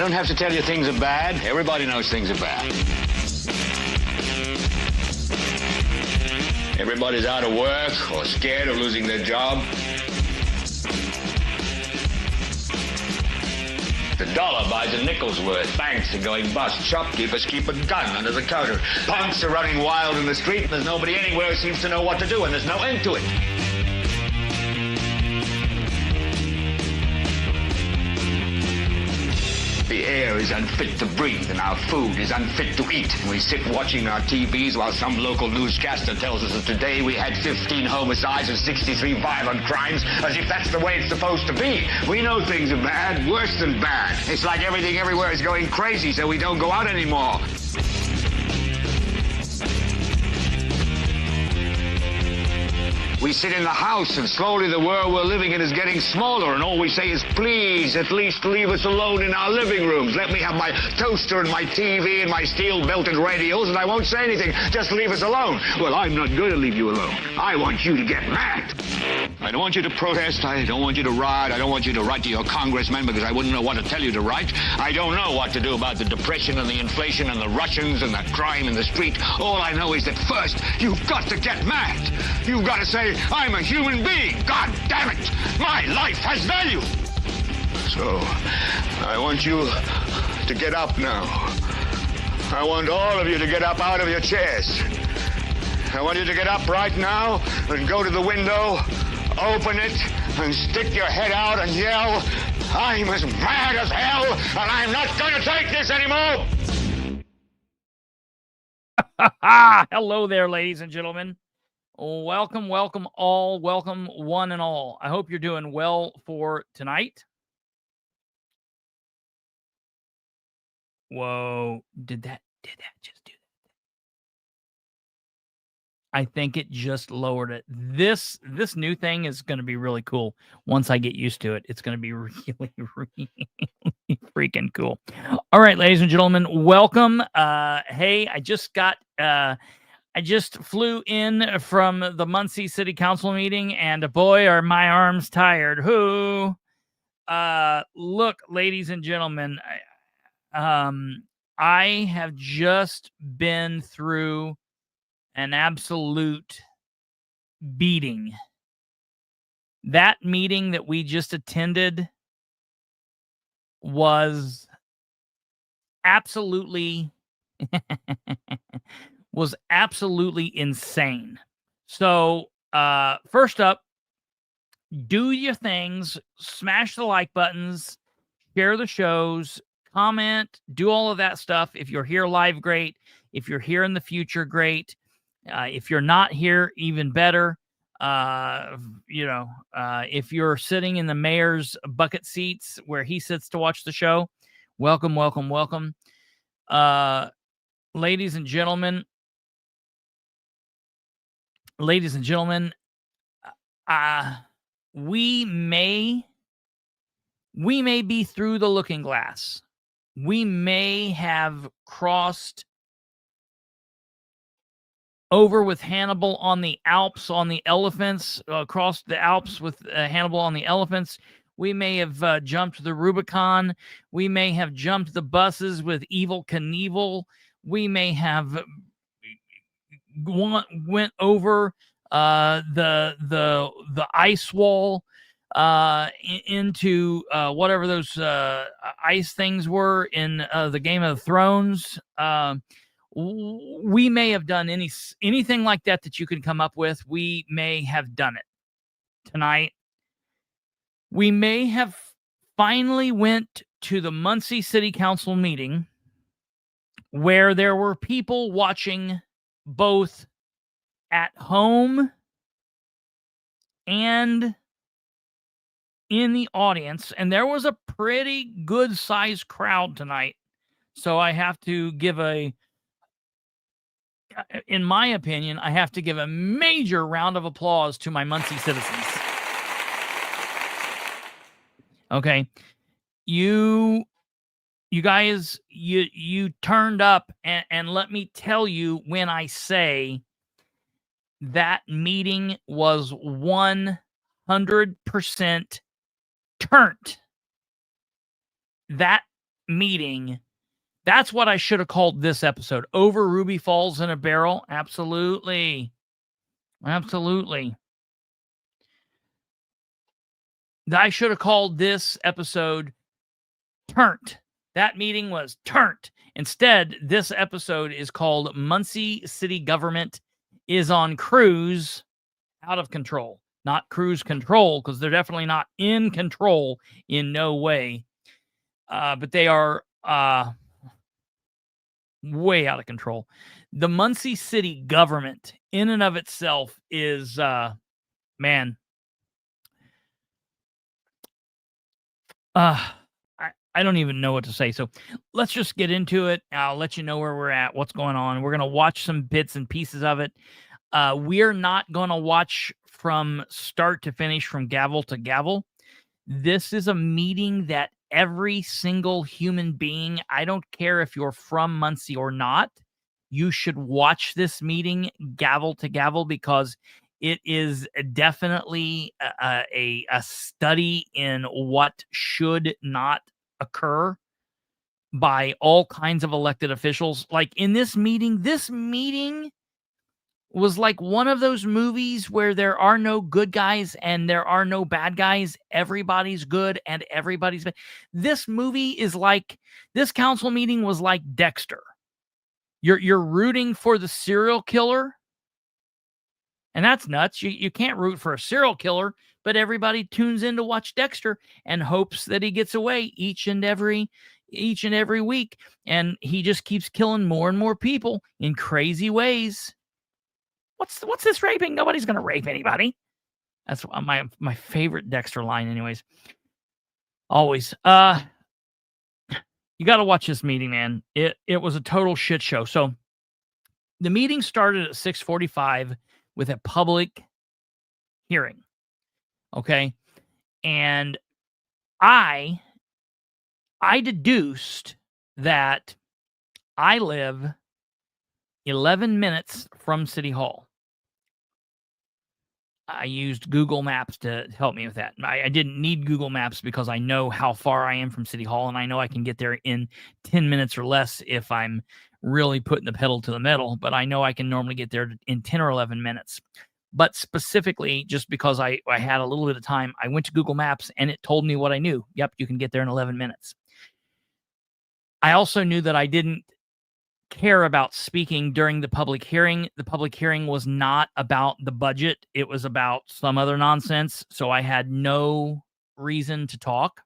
don't have to tell you things are bad. Everybody knows things are bad. Everybody's out of work or scared of losing their job. The dollar buys a nickel's worth. Banks are going bust. Shopkeepers keep a gun under the counter. Punks are running wild in the street, and there's nobody anywhere who seems to know what to do, and there's no end to it. The air is unfit to breathe, and our food is unfit to eat. We sit watching our TVs while some local newscaster tells us that today we had 15 homicides and 63 violent crimes, as if that's the way it's supposed to be. We know things are bad, worse than bad. It's like everything everywhere is going crazy, so we don't go out anymore. We sit in the house, and slowly the world we're living in is getting smaller, and all we say is, please, at least leave us alone in our living rooms. Let me have my toaster and my TV and my steel-belted radios, and I won't say anything. Just leave us alone. Well, I'm not going to leave you alone. I want you to get mad. I don't want you to protest. I don't want you to riot. I don't want you to write to your congressman because I wouldn't know what to tell you to write. I don't know what to do about the depression and the inflation and the Russians and the crime in the street. All I know is that first, you've got to get mad. You've got to say, I'm a human being. God damn it. My life has value. So, I want you to get up now. I want all of you to get up out of your chairs. I want you to get up right now and go to the window, open it, and stick your head out and yell, I'm as mad as hell, and I'm not going to take this anymore. Hello there, ladies and gentlemen. Welcome, welcome all, welcome one and all. I hope you're doing well for tonight. Whoa, did that just do that? I think it just lowered it. This new thing is going to be really cool. Once I get used to it, it's going to be really, really freaking cool. All right, ladies and gentlemen, welcome. Hey, I just flew in from the Muncie City Council meeting, and boy, are my arms tired. Look, ladies and gentlemen, I have just been through an absolute beating. That meeting that we just attended was absolutely insane. So, first up, do your things, smash the like buttons, share the shows, comment, do all of that stuff. If you're here live, great. If you're here in the future, great. If you're not here, even better. If you're sitting in the mayor's bucket seats where he sits to watch the show, welcome, welcome, welcome. Ladies and gentlemen, we may be through the looking glass. We may have crossed over with Hannibal on the Alps, on the elephants, crossed the Alps with Hannibal on the elephants. We may have jumped the Rubicon. We may have jumped the buses with Evel Knievel. We may have went over the ice wall into whatever those ice things were in the Game of Thrones. We may have done anything like that you could come up with. We may have done it tonight. We may have finally went to the Muncie City Council meeting where there were people watching both at home and in the audience, and there was a pretty good sized crowd tonight. So I have to give in my opinion, I have to give a major round of applause to my Muncie citizens. Okay. You guys, you turned up, and let me tell you, when I say that meeting was 100% turned. That meeting. That's what I should have called this episode. Over Ruby Falls in a Barrel. Absolutely. Absolutely. I should have called this episode Turnt. That meeting was turnt. Instead, this episode is called Muncie City Government is on Cruise Out of Control. Not cruise control, because they're definitely not in control in no way. But they are way out of control. The Muncie City government in and of itself is, man. I don't even know what to say. So let's just get into it. I'll let you know where we're at, what's going on. We're going to watch some bits and pieces of it. We're not going to watch from start to finish, from gavel to gavel. This is a meeting that every single human being, I don't care if you're from Muncie or not, you should watch this meeting gavel to gavel, because it is definitely a study in what should not occur by all kinds of elected officials. Like in this meeting was like one of those movies where there are no good guys and there are no bad guys. Everybody's good and everybody's bad. This movie is like, this council meeting was like Dexter. You're rooting for the serial killer. And that's nuts. You can't root for a serial killer, but everybody tunes in to watch Dexter and hopes that he gets away each and every week. And he just keeps killing more and more people in crazy ways. What's this raping? Nobody's going to rape anybody. That's my favorite Dexter line anyways. Always. You got to watch this meeting, man. It was a total shit show. So the meeting started at 6:45 with a public hearing. Okay. And I deduced that I live 11 minutes from City Hall. I used Google Maps to help me with that. I didn't need Google Maps because I know how far I am from City Hall, and I know I can get there in 10 minutes or less if I'm really putting the pedal to the metal, but I know I can normally get there in 10 or 11 minutes. But specifically, just because I had a little bit of time, I went to Google Maps and it told me what I knew. Yep, you can get there in 11 minutes. I also knew that I didn't care about speaking during the public hearing. The public hearing was not about the budget. It was about some other nonsense. So I had no reason to talk.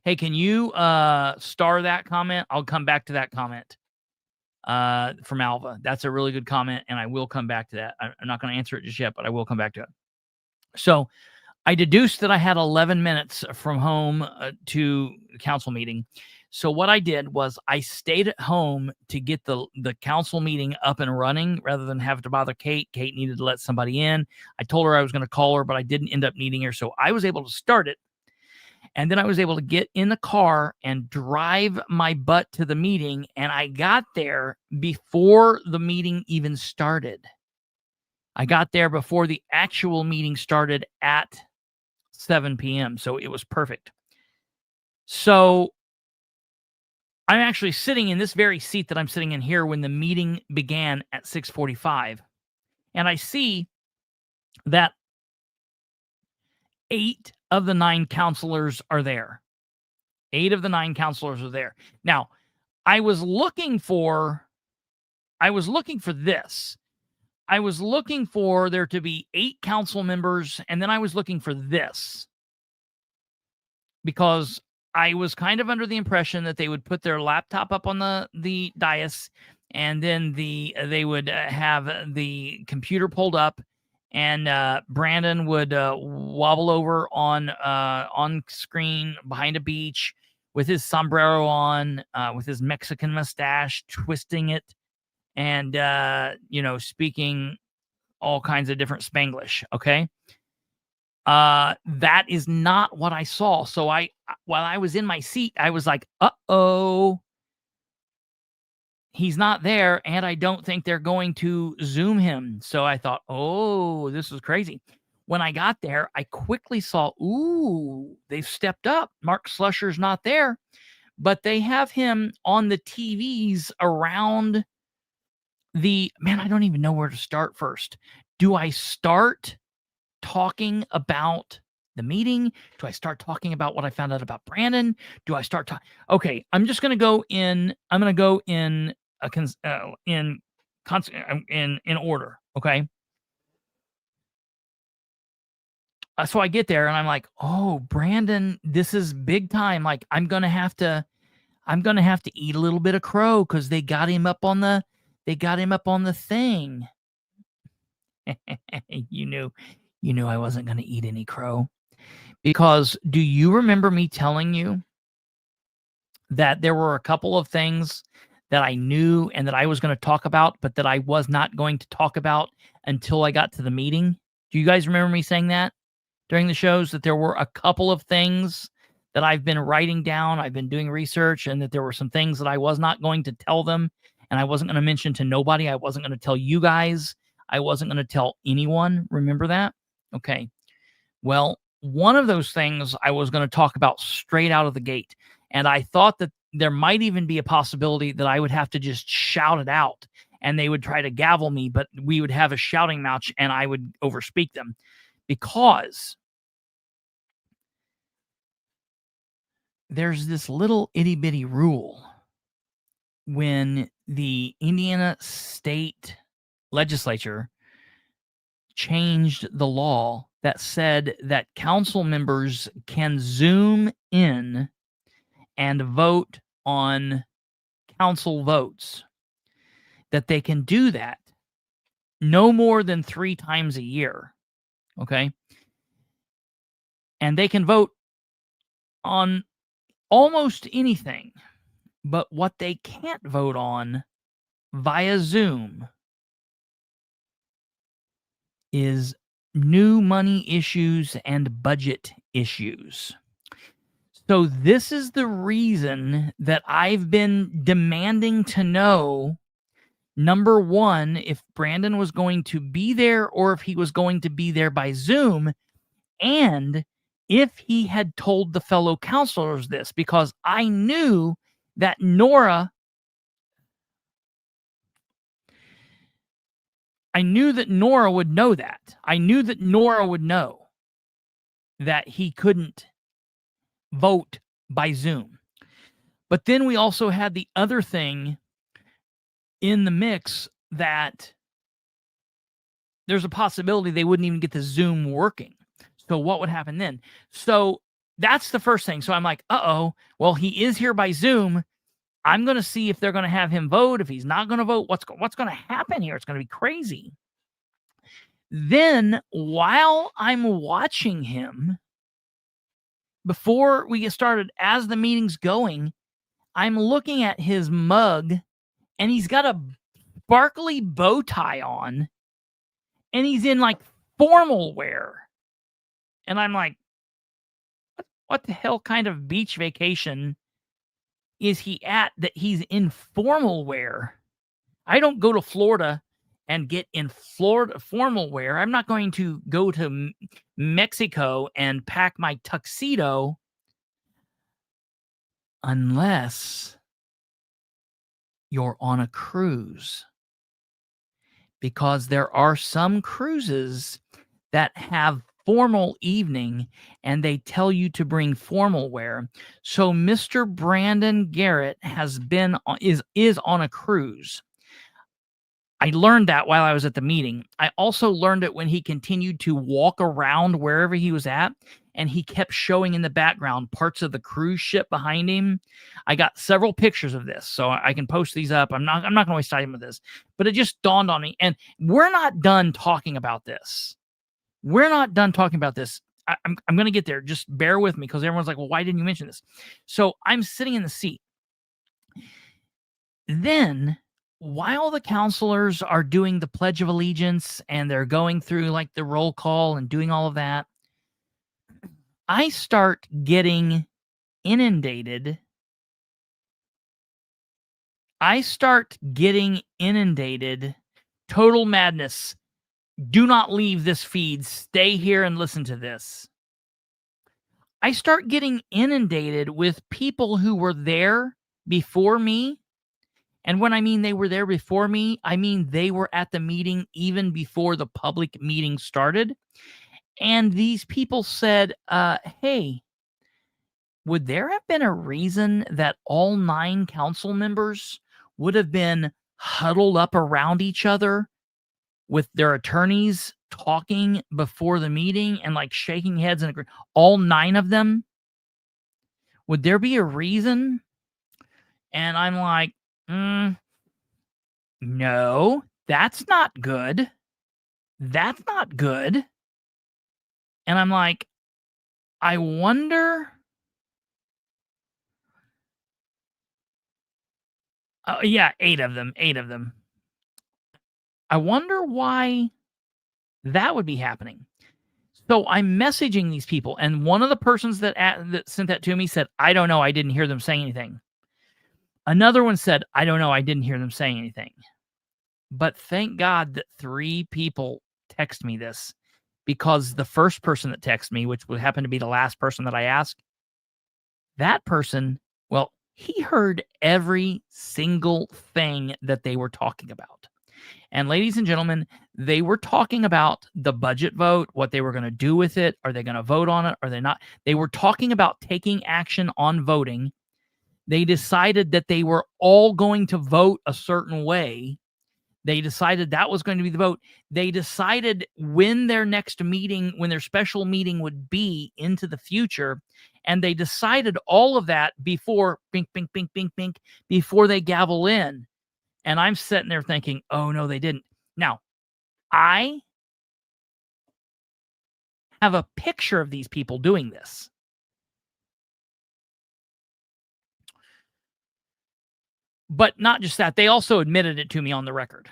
Hey, can you star that comment? I'll come back to that comment from Alva. That's a really good comment, and I will come back to that. I'm not going to answer it just yet, but I will come back to it. So I deduced that I had 11 minutes from home to the council meeting. So what I did was I stayed at home to get the council meeting up and running rather than have to bother Kate. Kate needed to let somebody in. I told her I was going to call her, but I didn't end up needing her. So I was able to start it. And then I was able to get in the car and drive my butt to the meeting. And I got there before the meeting even started. I got there before the actual meeting started at 7 p.m. So it was perfect. So I'm actually sitting in this very seat that I'm sitting in here when the meeting began at 6:45. And I see that 8 of the 9 counselors are there. 8 of the 9 counselors are there. Now, I was looking for this. I was looking for there to be 8 council members, and then I was looking for this. Because I was kind of under the impression that they would put their laptop up on the dais, and then they would have the computer pulled up, and Brandon would wobble over on screen behind a beach with his sombrero on, with his Mexican mustache, twisting it, and speaking all kinds of different Spanglish. Okay. That is not what I saw. So while I was in my seat, I was like, uh-oh, he's not there. And I don't think they're going to Zoom him. So I thought, oh, this is crazy. When I got there, I quickly saw, ooh, they've stepped up. Mark Slusher's not there. but they have him on the TVs around man, I don't even know where to start first. Do I start talking about the meeting? Do I start talking about what I found out about Brandon? Do I start talking? Okay, I'm just going to go in. I'm going to go in in order. Okay. So I get there and I'm like, oh, Brandon, this is big time. Like I'm gonna have to eat a little bit of crow because they got him up on the thing. you knew I wasn't gonna eat any crow. Because do you remember me telling you that there were a couple of things that I knew and that I was going to talk about, but that I was not going to talk about until I got to the meeting? Do you guys remember me saying that during the shows, that there were a couple of things that I've been writing down, I've been doing research, and that there were some things that I was not going to tell them, and I wasn't going to mention to nobody. I wasn't going to tell you guys. I wasn't going to tell anyone. Remember that? Okay. Well, one of those things I was going to talk about straight out of the gate. And I thought that there might even be a possibility that I would have to just shout it out and they would try to gavel me, but we would have a shouting match and I would overspeak them, because there's this little itty bitty rule when the Indiana State Legislature changed the law that said that council members can Zoom in and vote on council votes, that they can do that no more than 3 times a year. Okay. And they can vote on almost anything, but what they can't vote on via Zoom is new money issues and budget issues. So this is the reason that I've been demanding to know, number one, if Brandon was going to be there or if he was going to be there by Zoom, and if he had told the fellow counselors this, because I knew that Nora would know that. I knew that Nora would know that he couldn't vote by Zoom. But then we also had the other thing in the mix, that there's a possibility they wouldn't even get the Zoom working. So what would happen then? So that's the first thing. So I'm like, uh-oh, well, he is here by Zoom. I'm going to see if they're going to have him vote. If he's not going to vote, what's going to happen here? It's going to be crazy. Then while I'm watching him, before we get started, as the meeting's going, I'm looking at his mug, and he's got a sparkly bow tie on, and he's in like formal wear. And I'm like, what the hell kind of beach vacation is he at that he's in formal wear? I don't go to Florida and get in Florida formal wear. I'm not going to go to Mexico and pack my tuxedo unless you're on a cruise. Because there are some cruises that have formal evening and they tell you to bring formal wear. So Mr. Brandon Garrett is on a cruise. I learned that while I was at the meeting. I also learned it when he continued to walk around wherever he was at, and he kept showing in the background parts of the cruise ship behind him. I got several pictures of this, so I can post these up. I'm not going to waste time with this, but it just dawned on me. And we're not done talking about this. I'm going to get there. Just bear with me, because everyone's like, well, why didn't you mention this? So I'm sitting in the seat. Then, while the counselors are doing the Pledge of Allegiance and they're going through like the roll call and doing all of that, I start getting inundated. Total madness. Do not leave this feed. Stay here and listen to this. I start getting inundated with people who were there before me. And when I mean they were there before me, I mean they were at the meeting even before the public meeting started. And these people said, hey, would there have been a reason that all 9 council members would have been huddled up around each other with their attorneys talking before the meeting and like shaking heads and agree? All 9 of them? Would there be a reason? And I'm like, no, that's not good. That's not good. And I'm like, I wonder. Yeah, 8 of them. 8 of them. I wonder why that would be happening. So I'm messaging these people, and one of the persons that sent that to me said, I don't know. I didn't hear them say anything. Another one said, I don't know. I didn't hear them saying anything. But thank God that 3 people text me this, because the first person that texted me, which would happen to be the last person that I asked, that person, well, he heard every single thing that they were talking about. And ladies and gentlemen, they were talking about the budget vote, what they were going to do with it. Are they going to vote on it? Are they not? They were talking about taking action on voting. They decided that they were all going to vote a certain way. They decided that was going to be the vote. They decided when their next meeting, when their special meeting would be into the future. And they decided all of that before, bink, bink, bink, bink, bink, before they gavel in. And I'm sitting there thinking, oh, no, they didn't. Now, I have a picture of these people doing this. But not just that, they also admitted it to me on the record.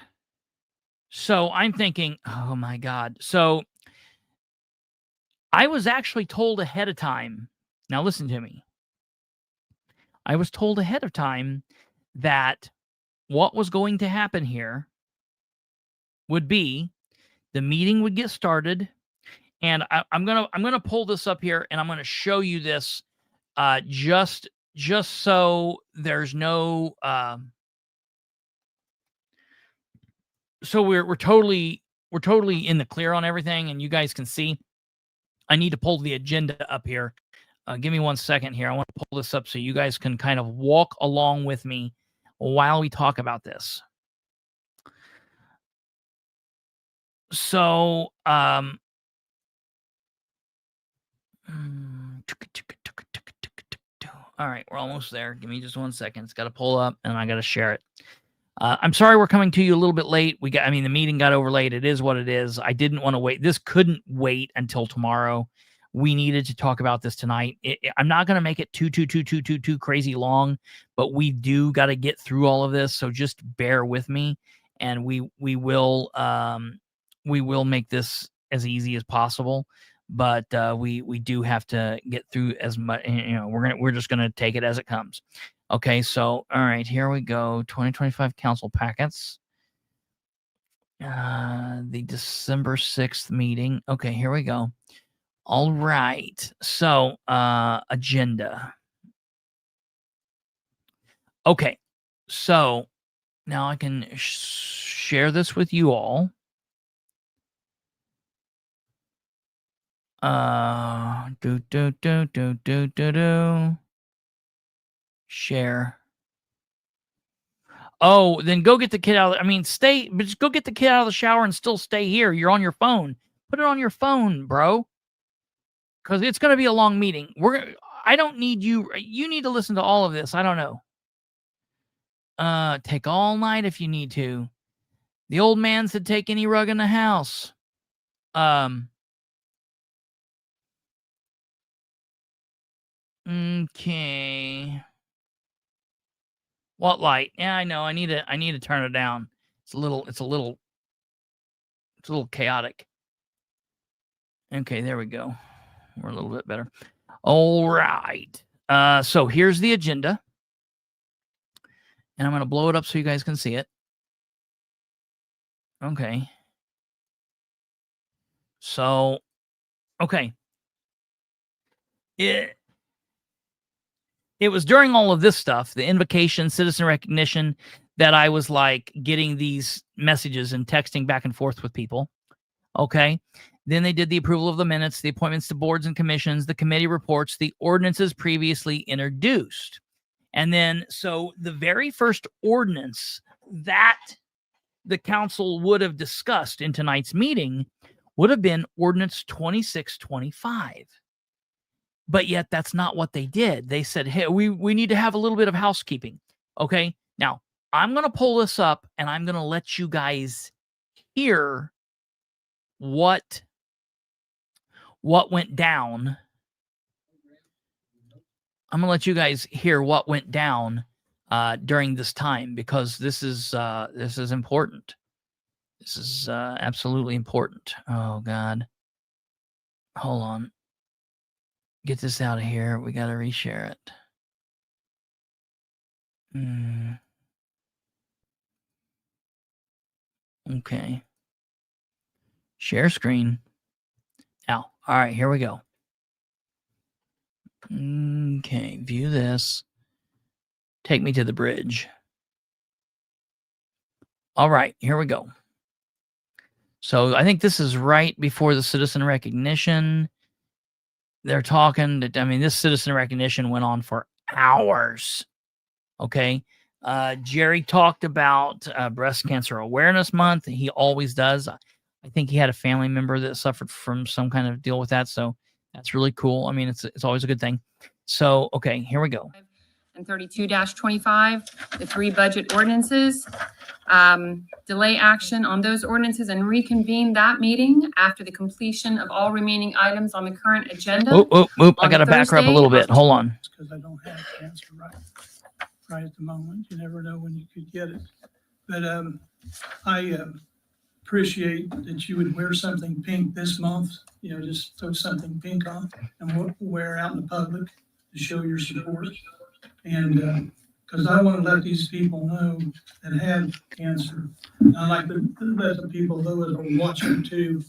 So I'm thinking, oh, my God. So I was actually told ahead of time. Now, listen to me. I was told ahead of time that what was going to happen here would be the meeting would get started, and I'm gonna pull this up here, and I'm gonna show you this, just so there's no, so we're totally in the clear on everything, and you guys can see. I need to pull the agenda up here. Give me 1 second here. I want to pull this up so you guys can kind of walk along with me while we talk about this. So, all right, we're almost there. Give me just 1 second. It's got to pull up, and I got to share it. I'm sorry we're coming to you a little bit late. The meeting got over late. It is what it is. I didn't want to wait. This couldn't wait until tomorrow. We needed to talk about this tonight. I'm not going to make it too crazy long, but we do got to get through all of this. So just bear with me, and we will make this as easy as possible. But we do have to get through as much. We're just gonna take it as it comes. Okay, so all right, here we go. 2025 council packets. The December 6th meeting. Okay, here we go. All right. So, agenda. Okay. So, now I can share this with you all. Share. Oh, then go get the kid out. But just go get the kid out of the shower and still stay here. You're on your phone. Put it on your phone, bro. Because it's going to be a long meeting. I don't need you. You need to listen to all of this. I don't know. Take all night if you need to. The old man said take any rug in the house. Okay. What light? Yeah, I know. I need to turn it down. It's a little chaotic. Okay, there we go. We're a little bit better. All right. So here's the agenda. And I'm going to blow it up so you guys can see it. Okay. So, okay. it was during all of this stuff, the invocation, citizen recognition, that I was like getting these messages and texting back and forth with people. Okay. Then they did the approval of the minutes, the appointments to boards and commissions, the committee reports, the ordinances previously introduced. And then, so the very first ordinance that the council would have discussed in tonight's meeting would have been Ordinance 2625. But yet that's not what they did. They said, hey, we need to have a little bit of housekeeping. Okay. Now, I'm going to pull this up and I'm going to let you guys hear what went down. I'm going to let you guys hear what went down during this time, because this is important. This is absolutely important. Oh, God. Hold on. Get this out of here. We got to reshare it. Okay. Share screen. Now, all right, here we go. Okay, view this. Take me to the bridge. All right, here we go. So I think this is right before the citizen recognition. They're talking, I mean, this citizen recognition went on for hours. Okay. Jerry talked about Breast Cancer Awareness Month. He always does. I think he had a family member that suffered from some kind of deal with that. So that's really cool. I mean, it's always a good thing. So, okay, here we go. And 32-25, the 3 budget ordinances. Delay action on those ordinances and reconvene that meeting after the completion of all remaining items on the current agenda. I got to back her up a little bit. Hold on. Because I don't have cancer right at the moment. You never know when you could get it. But I appreciate that you would wear something pink this month. You know, just throw something pink on and wear out in the public to show your support. And because I want to let these people know that have cancer. I like to let the people know that are watching too.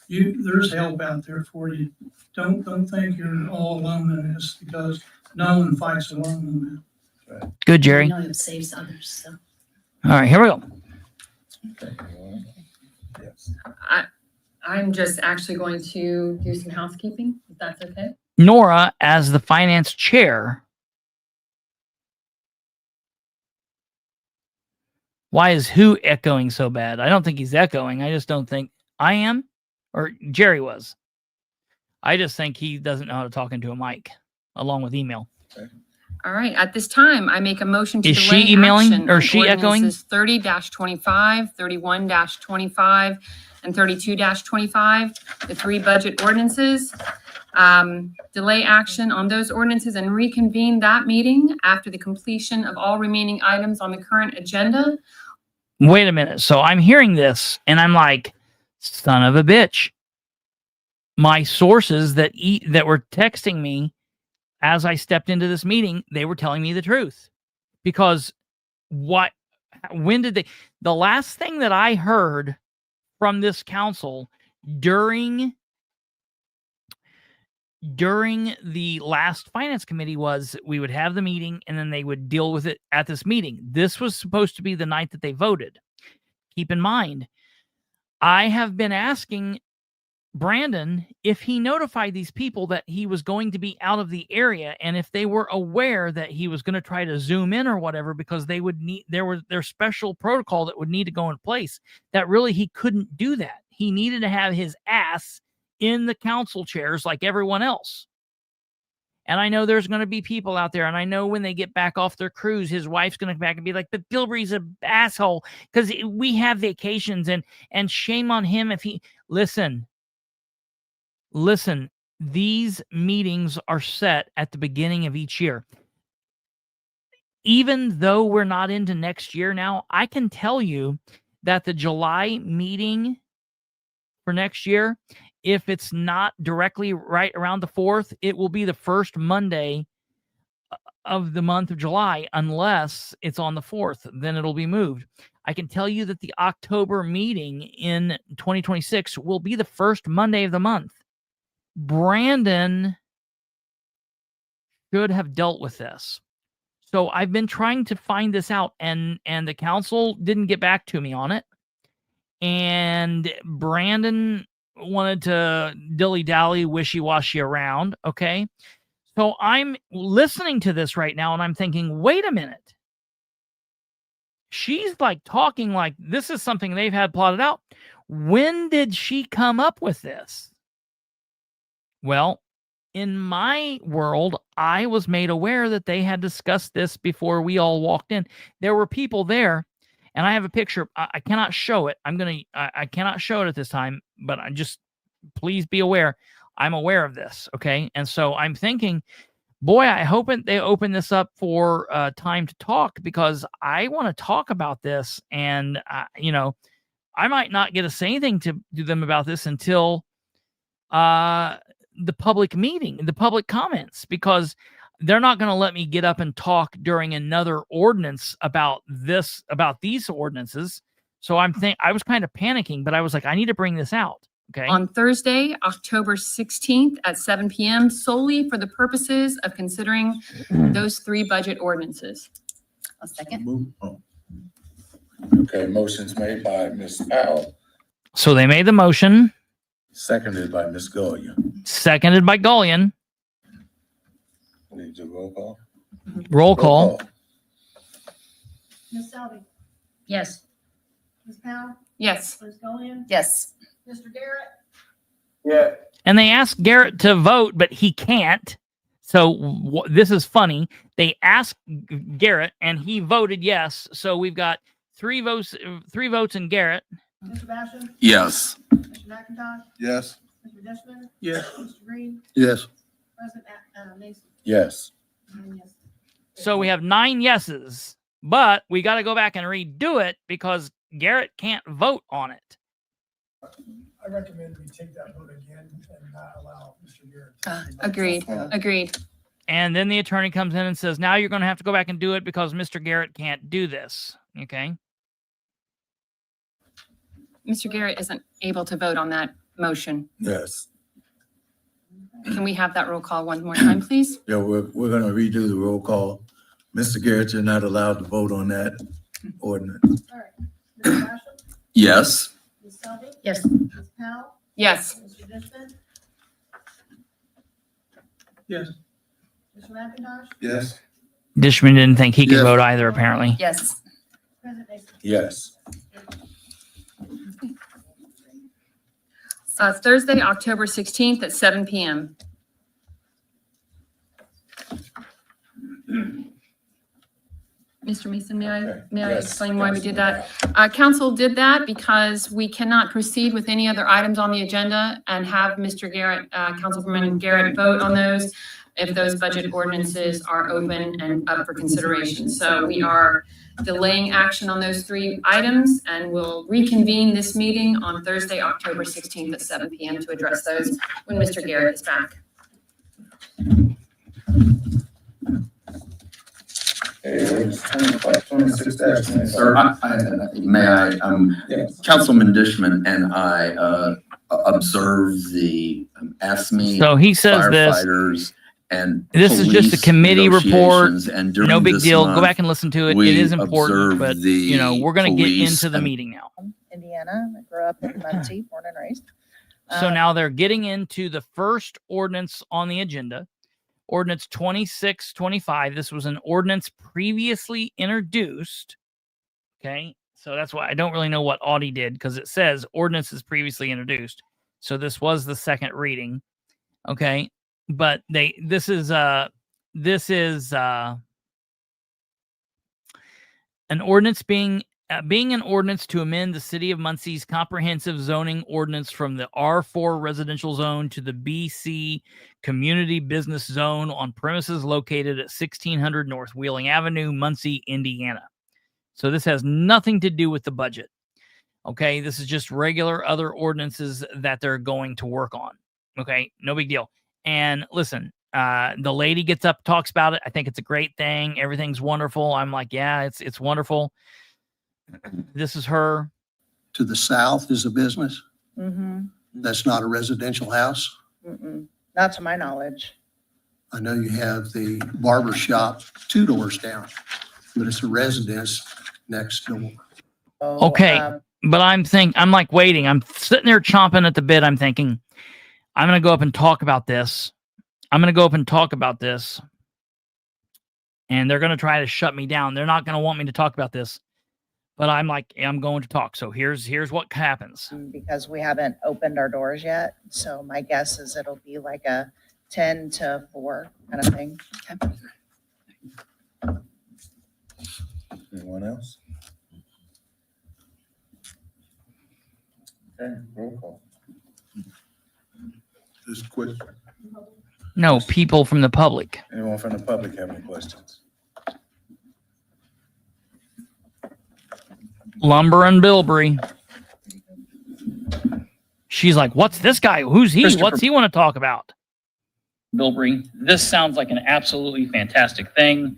There's help out there for you. Don't think you're all alone in this, because no one fights alone in that. Good, Jerry. I know it saves others. So. All right, here we go. I'm just actually going to do some housekeeping, if that's okay. Nora, as the finance chair. Why is who echoing so bad? I don't think he's echoing. I just don't think I am, or Jerry was. I just think he doesn't know how to talk into a mic, along with email. Okay. All right. At this time, I make a motion to Is delay she emailing action or on she echoing? ordinances 30-25, 31-25, and 32-25, the 3 budget ordinances. Delay action on those ordinances and reconvene that meeting after the completion of all remaining items on the current agenda. Wait a minute. So I'm hearing this and I'm like, son of a bitch. My sources that were texting me as I stepped into this meeting, they were telling me the truth. Because when did they, the last thing that I heard from this council during the last finance committee was we would have the meeting and then they would deal with it at this meeting. This was supposed to be the night that they voted. Keep in mind, I have been asking Brandon if he notified these people that he was going to be out of the area and if they were aware that he was going to try to zoom in or whatever, because they would need, their special protocol that would need to go in place, that really he couldn't do that. He needed to have his ass in the council chairs like everyone else. And I know there's going to be people out there, and I know when they get back off their cruise, his wife's going to come back and be like, but Bilbrey's an asshole because we have vacations, and shame on him if he... Listen, these meetings are set at the beginning of each year. Even though we're not into next year now, I can tell you that the July meeting for next year, if it's not directly right around the 4th, it will be the first Monday of the month of July, unless it's on the 4th, then it'll be moved. I can tell you that the October meeting in 2026 will be the first Monday of the month. Brandon should have dealt with this. So I've been trying to find this out, and the council didn't get back to me on it. And Brandon wanted to dilly-dally, wishy-washy around, okay? So I'm listening to this right now, and I'm thinking, wait a minute. She's like talking like this is something they've had plotted out. When did she come up with this? Well, in my world, I was made aware that they had discussed this before we all walked in. There were people there, and I have a picture. I cannot show it. I cannot show it at this time, but please be aware. I'm aware of this, okay? And so I'm thinking, boy, I hope they open this up for time to talk, because I want to talk about this, and I might not get to say anything to them about this until the public meeting, the public comments, because they're not going to let me get up and talk during another ordinance about these ordinances. So I was kind of panicking, but I was like, I need to bring this out. Okay. On Thursday, October 16th at 7 p.m. solely for the purposes of considering those 3 budget ordinances. A second. Move on. Okay, motion's made by Ms. Powell, So they made the motion, seconded by Ms. Goya. seconded by Gullion. Need to roll call? Roll call. Ms. Selby, Yes. Ms. Powell, Yes. Ms. Gullion, Yes. Mr. Garrett, Yeah. And they asked Garrett to vote, but he can't. So this is funny. They asked Garrett, and he voted yes. So we've got 3 votes in Garrett. Mr. Basham, Yes. Mr. McIntosh, Yes. Mr. Dishman, Yes. Mr. Green, Yes. President Mason. Yes. 9 yes. So we have 9 yeses, but we got to go back and redo it because Garrett can't vote on it. I recommend we take that vote again and not allow Mr. Garrett. Agreed. And then the attorney comes in and says, now you're going to have to go back and do it because Mr. Garrett can't do this. Okay. Mr. Garrett isn't able to vote on that motion. Yes. Can we have that roll call one more time, please? Yeah, we're gonna redo the roll call. Mr. Garrett, you're not allowed to vote on that ordinance. All right. Mr. Basham, Yes. Ms. Selby, Yes. Ms. Powell, Yes. Mr. Dishman, Yes. Mr. McIntosh, Yes. Dishman didn't think he could Yes. vote either, apparently. Yes. President Mason. Yes. Thursday, October 16th at 7 p.m. Mr. Mason, may I Yes. explain why we did that? Council did that because we cannot proceed with any other items on the agenda and have Mr. Garrett, Councilman Garrett vote on those if those budget ordinances are open and up for consideration. So we are delaying action on those 3 items, and we'll reconvene this meeting on Thursday, October 16th at 7 p.m. to address those when Mr. Garrett is back. Sir, may I, Councilman Dishman and I observed the ASME So he says this. firefighters and This is just a police committee report. negotiations, and during No big this deal. Go month, back and listen to it. It we is important, observed but the we're going to get police into the and- meeting now. Indiana. I grew up in Muncie, born and raised. So now they're getting into the first ordinance on the agenda, Ordinance 2625. This was an ordinance previously introduced. Okay. So that's why I don't really know what Audie did, because it says ordinance is previously introduced. So this was the second reading. Okay. But this is an ordinance being an ordinance to amend the City of Muncie's comprehensive zoning ordinance from the R4 residential zone to the BC community business zone on premises located at 1600 North Wheeling Avenue, Muncie, Indiana. So this has nothing to do with the budget. Okay, this is just regular other ordinances that they're going to work on. Okay, no big deal. And listen, the lady gets up, talks about it. I think it's a great thing. Everything's wonderful. I'm like, yeah, it's wonderful. This is her. To the south is a business. Mm-hmm. That's not a residential house. Mm-mm. Not to my knowledge. I know you have the barber shop 2 doors down, but it's a residence next door. So, Okay. But I'm like waiting. I'm sitting there chomping at the bit. I'm thinking, I'm going to go up and talk about this. And they're going to try to shut me down. They're not going to want me to talk about this. But I'm like, I'm going to talk. So here's what happens. because we haven't opened our doors yet. So my guess is it'll be like a 10 to 4 kind of thing. Anyone else? Okay, roll call. Just quick, No, people from the public. anyone from the public have any questions? Lumber and Bilbrey. She's like, what's this guy? Who's he? Christopher- What's he want to talk about? Bilbrey, this sounds like an absolutely fantastic thing.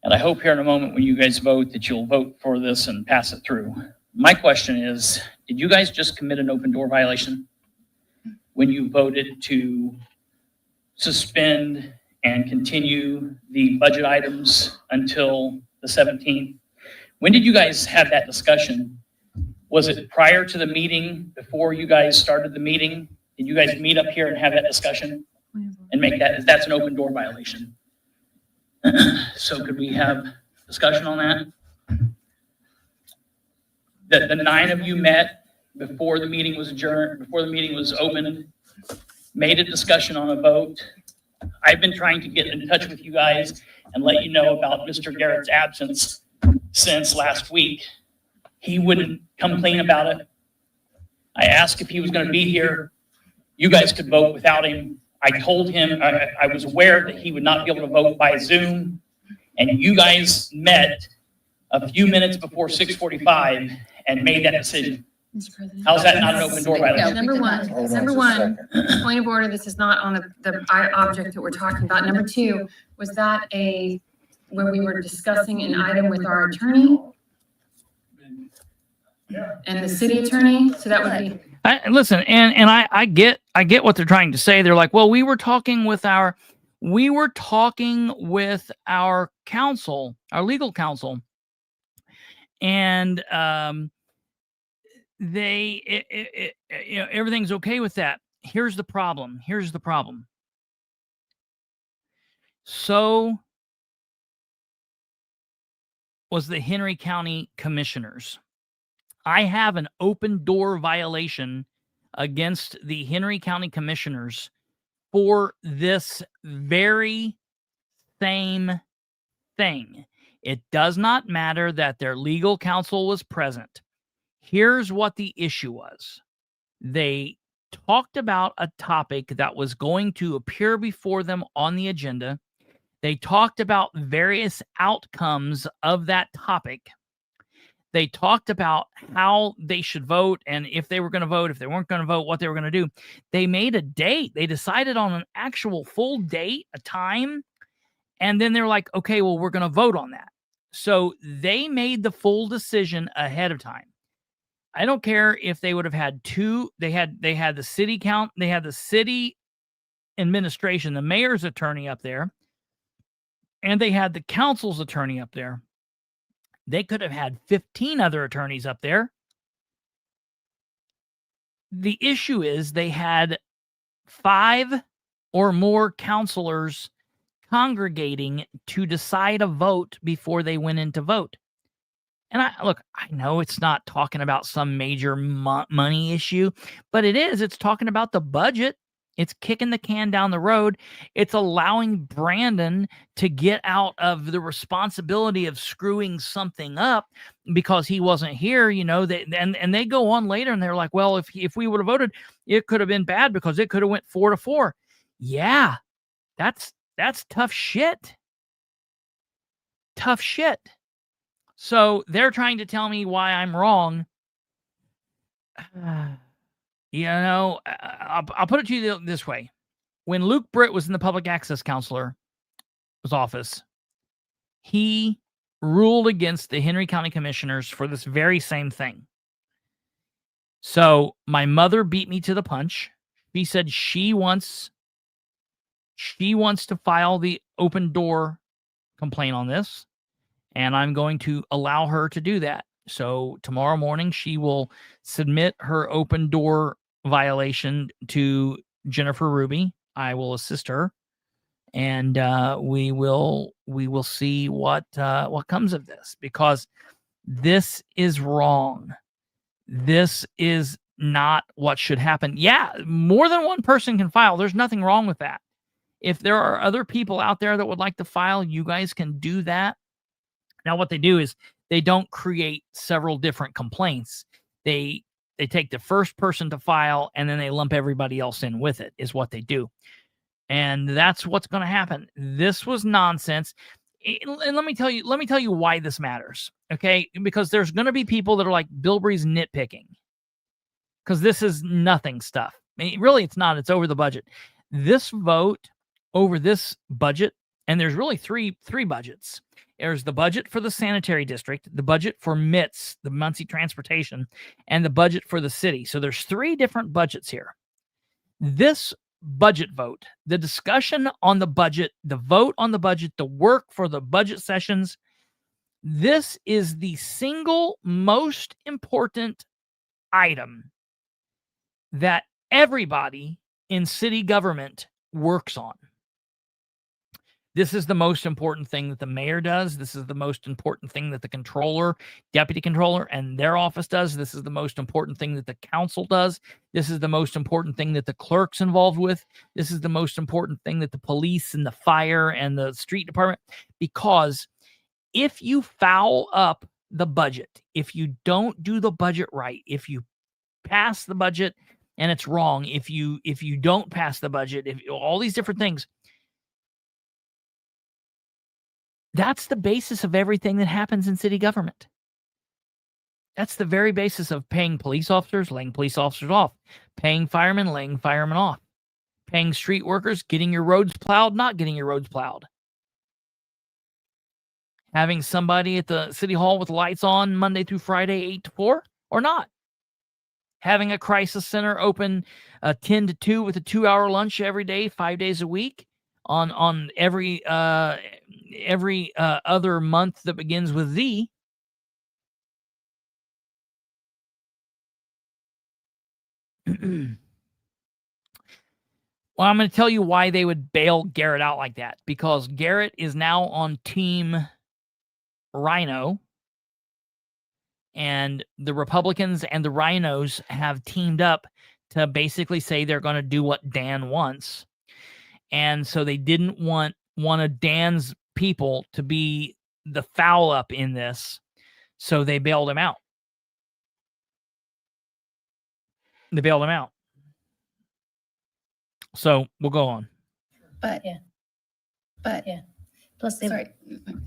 And I hope here in a moment when you guys vote that you'll vote for this and pass it through. My question is, did you guys just commit an open door violation when you voted to suspend and continue the budget items until the 17th? When did you guys have that discussion? Was it prior to the meeting, before you guys started the meeting? Did you guys meet up here and have that discussion and make that, that's an open door violation? So could we have discussion on that? That the 9 of you met before the meeting was adjourned, before the meeting was opened, made a discussion on a vote. I've been trying to get in touch with you guys and let you know about Mr. Garrett's absence since last week. He wouldn't complain about it. I asked if he was going to be here. You guys could vote without him. I told him I was aware that he would not be able to vote by Zoom, and you guys met a few minutes before 6:45 and made that decision. Mr. President. How's that not an open door No, violation? number one, Hold on number just a one, second. point of order, this is not on the object that we're talking about. Number two, was that when we were discussing an item with our attorney and the city attorney? So that would be, Listen, and I get what they're trying to say. They're like, well, we were talking with our counsel, our legal counsel, and everything's okay with that. Here's the problem. So was the Henry County Commissioners. I have an open door violation against the Henry County Commissioners for this very same thing. It does not matter that their legal counsel was present. Here's what the issue was. They talked about a topic that was going to appear before them on the agenda. They talked about various outcomes of that topic. They talked about how they should vote and if they were going to vote, if they weren't going to vote, what they were going to do. They made a date. They decided on an actual full date, a time, and then they were like, okay, well, we're going to vote on that. So they made the full decision ahead of time. I don't care if they would have had two. They had the city count. They had the city administration, the mayor's attorney up there, and they had the council's attorney up there. They could have had 15 other attorneys up there. The issue is they had 5 or more counselors congregating to decide a vote before they went into vote. And I know it's not talking about some major money issue, but it is. It's talking about the budget. It's kicking the can down the road. It's allowing Brandon to get out of the responsibility of screwing something up because he wasn't here, and they go on later and they're like, well, if we would have voted, it could have been bad because it could have went 4-4. Yeah, that's tough shit. Tough shit. So they're trying to tell me why I'm wrong. I'll put it to you this way. When Luke Britt was in the public access counselor's office, he ruled against the Henry County Commissioners for this very same thing. So my mother beat me to the punch. She said she wants She wants to file the open door complaint on this, and I'm going to allow her to do that. So tomorrow morning, she will submit her open door violation to Jennifer Ruby. I will assist her, and we will see what comes of this, because this is wrong. This is not what should happen. Yeah, more than one person can file. There's nothing wrong with that. If there are other people out there that would like to file, you guys can do that. Now, what they do is they don't create several different complaints. They take the first person to file, and then they lump everybody else in with it, is what they do. And that's what's going to happen. This was nonsense. And let me tell you why this matters. Okay? Because there's going to be people that are like, Bilbrey's nitpicking. Because this is nothing stuff. I mean, really, it's not. It's over the budget. This vote over this budget, and there's really three budgets. There's the budget for the sanitary district, the budget for MITS, the Muncie Transportation, and the budget for the city. So there's 3 different budgets here. This budget vote, the discussion on the budget, the vote on the budget, the work for the budget sessions, this is the single most important item that everybody in city government works on. This is the most important thing that the mayor does. This is the most important thing that the controller, deputy controller, and their office does. This is the most important thing that the council does. This is the most important thing that the clerk's involved with. This is the most important thing that the police and the fire and the street department, because if you foul up the budget, if you don't do the budget right, if you pass the budget and it's wrong, if you don't pass the budget, if all these different things, that's the basis of everything that happens in city government. That's the very basis of paying police officers, laying police officers off, paying firemen, laying firemen off, paying street workers, getting your roads plowed, not getting your roads plowed, having somebody at the city hall with lights on Monday through Friday, 8 to 4, or not, having a crisis center open 10 to 2 with a 2-hour lunch every day, 5 days a week, on every other month that begins with Z. Well, I'm going to tell you why they would bail Garrett out like that. Because Garrett is now on Team Rhino, and the Republicans and the Rhinos have teamed up to basically say they're going to do what Dan wants. And so they didn't want one of Dan's people to be the foul up in this. So they bailed him out. They bailed him out. So we'll go on. But plus, sorry.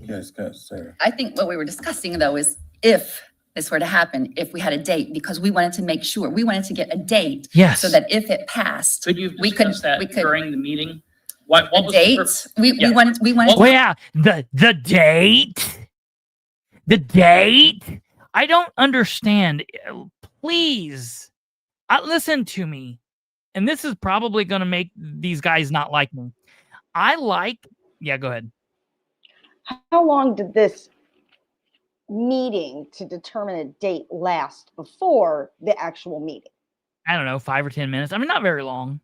Yes, Sarah. I think what we were discussing though is if this were to happen, if we had a date, because we wanted to make sure, we wanted to get a date. Yes. So that if it passed, Could you we could, discuss that we could. during the meeting? What A was date? We Yeah. wanted, Oh yeah, the date. The date. I don't understand. Please, listen to me. And this is probably going to make these guys not like me. Yeah, go ahead. How long did this meeting to determine a date last before the actual meeting? I don't know, 5 or 10 minutes. I mean, not very long,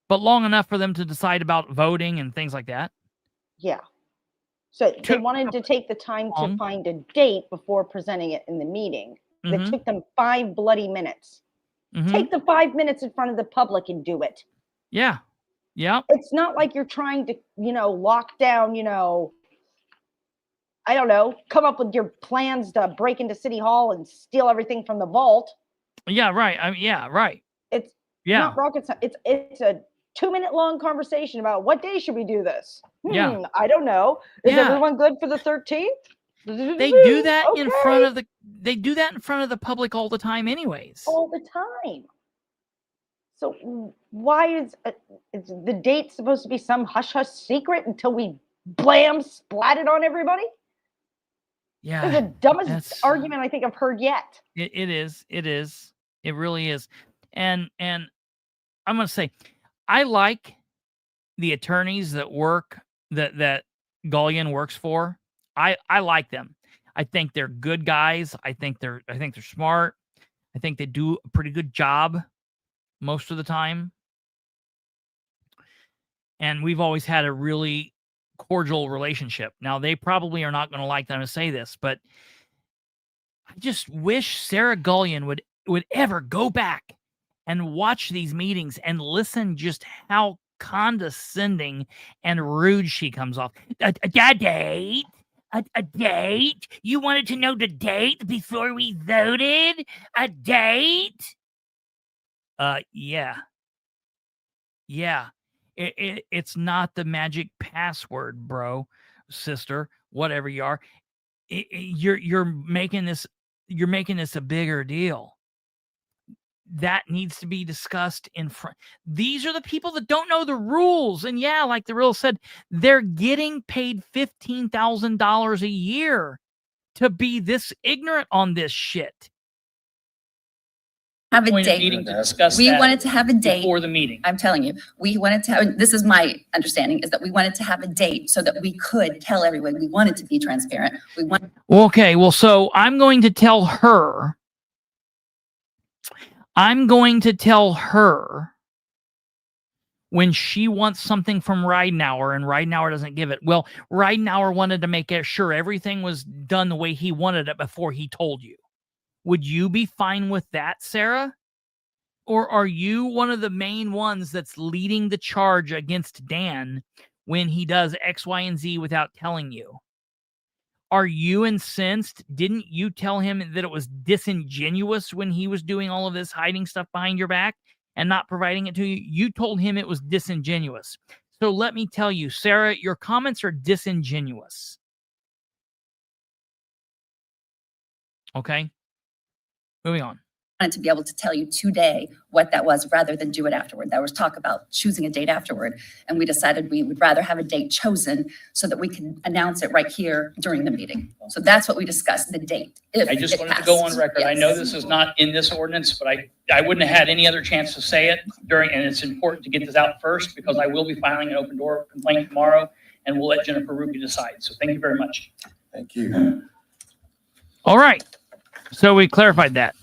but long enough for them to decide about voting and things like that. Yeah. So they Took- wanted to take the time to long. find a date before presenting it in the meeting. It Mhm. took them 5 bloody minutes. Mhm. Take the 5 minutes in front of the public and do it. Yeah. Yeah. It's not like you're trying to, lock down, I don't know, come up with your plans to break into City Hall and steal everything from the vault. Yeah. Right. Yeah. Right. It's Yeah. not rocket science. It's a 2-minute long conversation about what day should we do this? Yeah. I don't know. Is Yeah. everyone good for the 13th? They do that in front Okay. of the public all the time anyways. All the time. So why is the date supposed to be some hush hush secret until we splat it on everybody? Yeah. It's the dumbest that's- argument I think I've heard yet. It is. It really is. And I'm going to say, I like the attorneys that Gullion works for, I like them. I think they're good guys. I think they're smart. I think they do a pretty good job most of the time. And we've always had a really cordial relationship. Now, they probably are not going to like that I'm going to say this, but I just wish Sarah Gullion would ever go back and watch these meetings and listen just how condescending and rude she comes off. A date? A date? You wanted to know the date before we voted? A date? Yeah. Yeah. It's not the magic password, bro, sister, whatever you are. You're making this a bigger deal. That needs to be discussed in front. These are the people that don't know the rules. And yeah, like the real said, they're getting paid $15,000 a year to be this ignorant on this shit. Have a Point of date. meeting to discuss We that wanted to have a date. before the meeting. I'm telling you, we wanted to have, this is my understanding, is that we wanted to have a date so that we could tell everyone we wanted to be transparent. We want. Okay, well, so I'm going to tell her when she wants something from Ridenour and Ridenour doesn't give it. Well, Ridenour wanted to make sure everything was done the way he wanted it before he told you. Would you be fine with that, Sarah? Or are you one of the main ones that's leading the charge against Dan when he does X, Y, and Z without telling you? Are you incensed? Didn't you tell him that it was disingenuous when he was doing all of this hiding stuff behind your back and not providing it to you? You told him it was disingenuous. So let me tell you, Sarah, your comments are disingenuous. Okay? Moving on. Wanted to be able to tell you today what that was rather than do it afterward. There was talk about choosing a date afterward, and we decided we would rather have a date chosen so that we can announce it right here during the meeting. So that's what we discussed, the date. If I just it wanted to go on passed. record. I Yes. know this is not in this ordinance, but I wouldn't have had any other chance to say it during, and it's important to get this out first because I will be filing an open door complaint tomorrow, and we'll let Jennifer Ruby decide. So thank you very much. Thank you. All right. So we clarified that.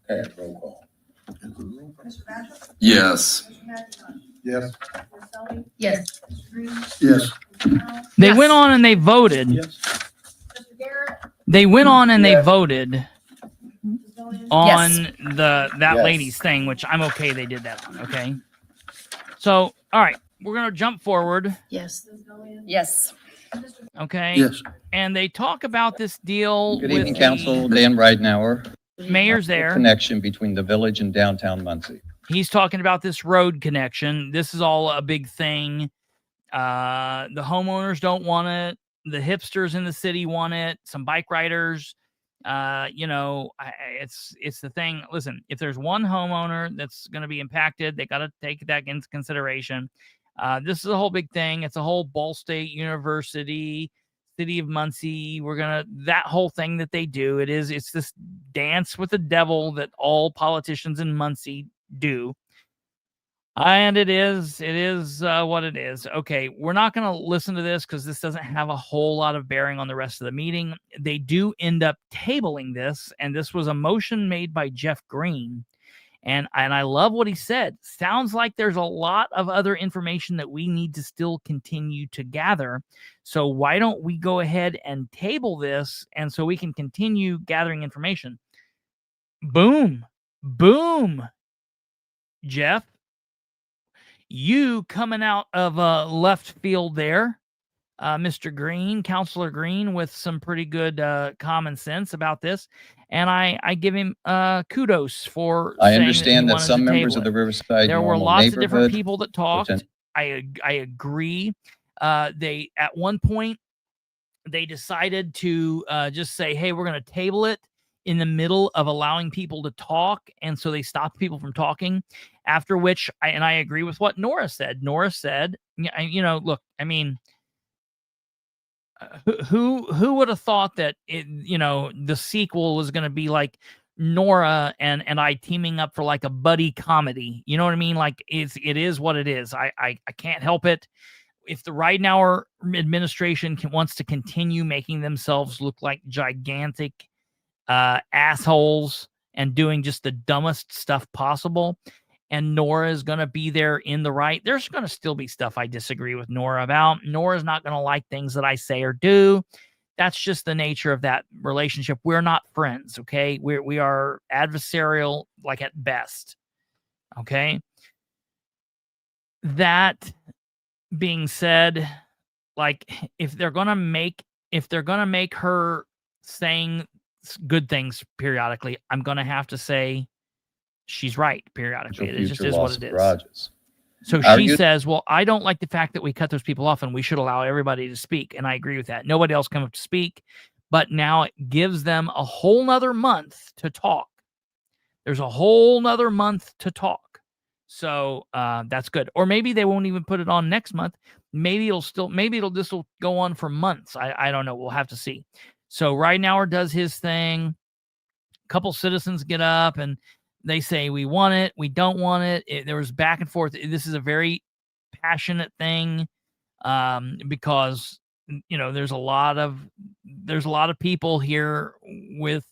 Okay, roll call. Mr. Badger? Yes. Mr. McIntosh? Yes. Ms. Selby? Yes. Mr. Green? Yes. Mr. Powell? They Yes. went on and they voted. Yes. Mr. Garrett? They went on and they voted Ms. Gillian? on that Yes. lady's thing, which I'm okay they did that one, okay? So, all right, we're going to jump forward, Yes. Ms. Gillian? Yes. Mr. okay? Yes. And they talk about this deal Good with evening, the Council. Dan Ridenour. mayor's there. Connection between the village and downtown Muncie. He's talking about this road connection. This is all a big thing. The homeowners don't want it. The hipsters in the city want it. Some bike riders. It's the thing. Listen, if there's one homeowner that's going to be impacted, they got to take that into consideration. This is a whole big thing. It's a whole Ball State University, City of Muncie. That whole thing that they do. It's this dance with the devil that all politicians in Muncie do. And it is what it is. Okay, we're not going to listen to this because this doesn't have a whole lot of bearing on the rest of the meeting. They do end up tabling this, and this was a motion made by Jeff Green. And I love what he said. Sounds like there's a lot of other information that we need to still continue to gather. So why don't we go ahead and table this, and so we can continue gathering information. Boom. Boom. Jeff, you coming out of left field there, Mr. Green, Councilor Green, with some pretty good common sense about this. And I give him kudos for I saying understand he that wanted some to members table of the it. Riverside There were Normal lots of different Neighborhood. people that talked. I agree. They at one point they decided to just say, hey, we're going to table it in the middle of allowing people to talk. And so they stopped people from talking, after which I agree with what Nora said. Nora said, look, I mean, who would have thought that the sequel was going to be like Nora and I teaming up for like a buddy comedy. You know what I mean? Like it is what it is. I can't help it. If the Ridenhour administration wants to continue making themselves look like gigantic assholes and doing just the dumbest stuff possible, and Nora is going to be there in the right, there's going to still be stuff I disagree with Nora about. Nora's not going to like things that I say or do. That's just the nature of that relationship. We're not friends, okay? We are adversarial, like at best, okay? That being said, like if they're gonna make her saying good things periodically, I'm gonna have to say she's right periodically. It just is what it is. Garages. So she says, well, I don't like the fact that we cut those people off and we should allow everybody to speak. And I agree with that. Nobody else come up to speak, but now it gives them a whole nother month to talk. There's a whole nother month to talk. So that's good. Or maybe they won't even put it on next month. Maybe this will go on for months. I don't know. We'll have to see. So Ridenhour does his thing. A couple citizens get up and they say, we want it. We don't want it. There was back and forth. This is a very passionate thing because, you know, there's a lot of people here with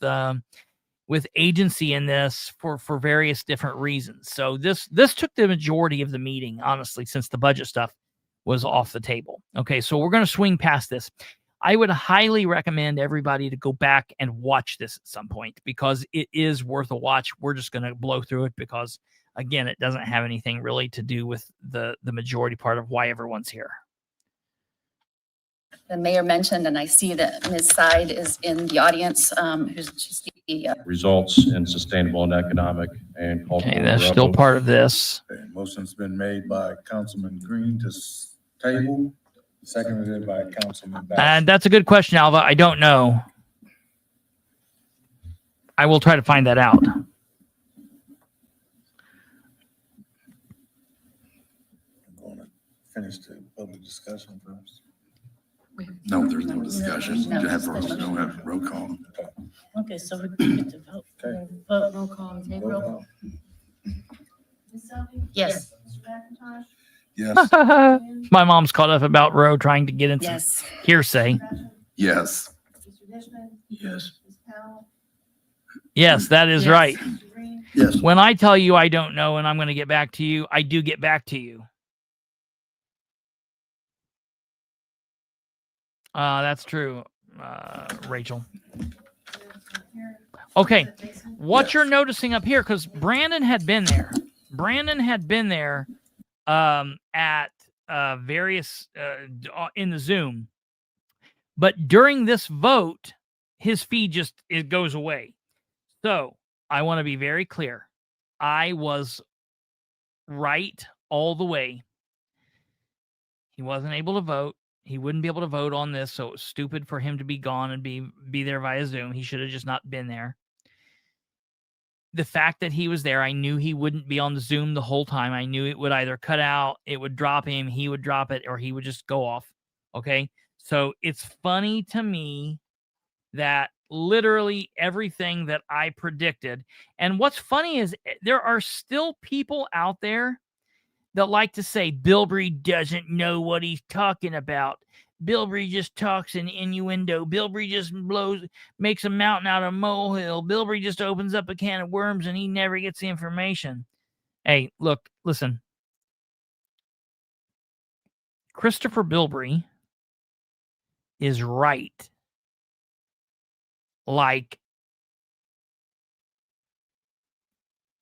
agency in this for various different reasons. So this took the majority of the meeting, honestly, since the budget stuff was off the table. Okay, so we're going to swing past this. I would highly recommend everybody to go back and watch this at some point because it is worth a watch. We're just going to blow through it because, again, it doesn't have anything really to do with the majority part of why everyone's here. The mayor mentioned, and I see that Ms. Side is in the audience, she's the results in sustainable and economic and cultural. Okay, that's still part of this. Okay, motion's been made by Councilman Green to table, seconded by Councilman Bass. And that's a good question, Alva. I don't know. I will try to find that out. I'm going to finish the public discussion first. No, there's no discussion. You have roll call. Okay, so we get to vote. Okay. Vote, roll call, and take roll call. Ms. Selby? Yes. Mr. Yes. My mom's caught up about Roe trying to get into Yes. hearsay. Yes. Mr. Dishman? Yes. Ms. Powell? Yes, that is Yes. right. Mr. Green? Yes. When I tell you I don't know and I'm going to get back to you, I do get back to you. That's true, Rachel. Okay, what you're noticing up here, because Brandon had been there. Brandon had been there at various in the Zoom, but during this vote, his feed it goes away. So I want to be very clear. I was right all the way. He wasn't able to vote. He wouldn't be able to vote on this, so it was stupid for him to be gone and be there via Zoom. He should have just not been there. The fact that he was there, I knew he wouldn't be on the Zoom the whole time. I knew it would either cut out, it would drop him, he would drop it, or he would just go off. Okay? So it's funny to me that literally everything that I predicted. And what's funny is there are still people out there that like to say Bilbrey doesn't know what he's talking about. Bilbrey just talks in innuendo. Bilbrey just makes a mountain out of a molehill. Bilbrey just opens up a can of worms and he never gets the information. Hey, look, listen. Christopher Bilbrey is right. Like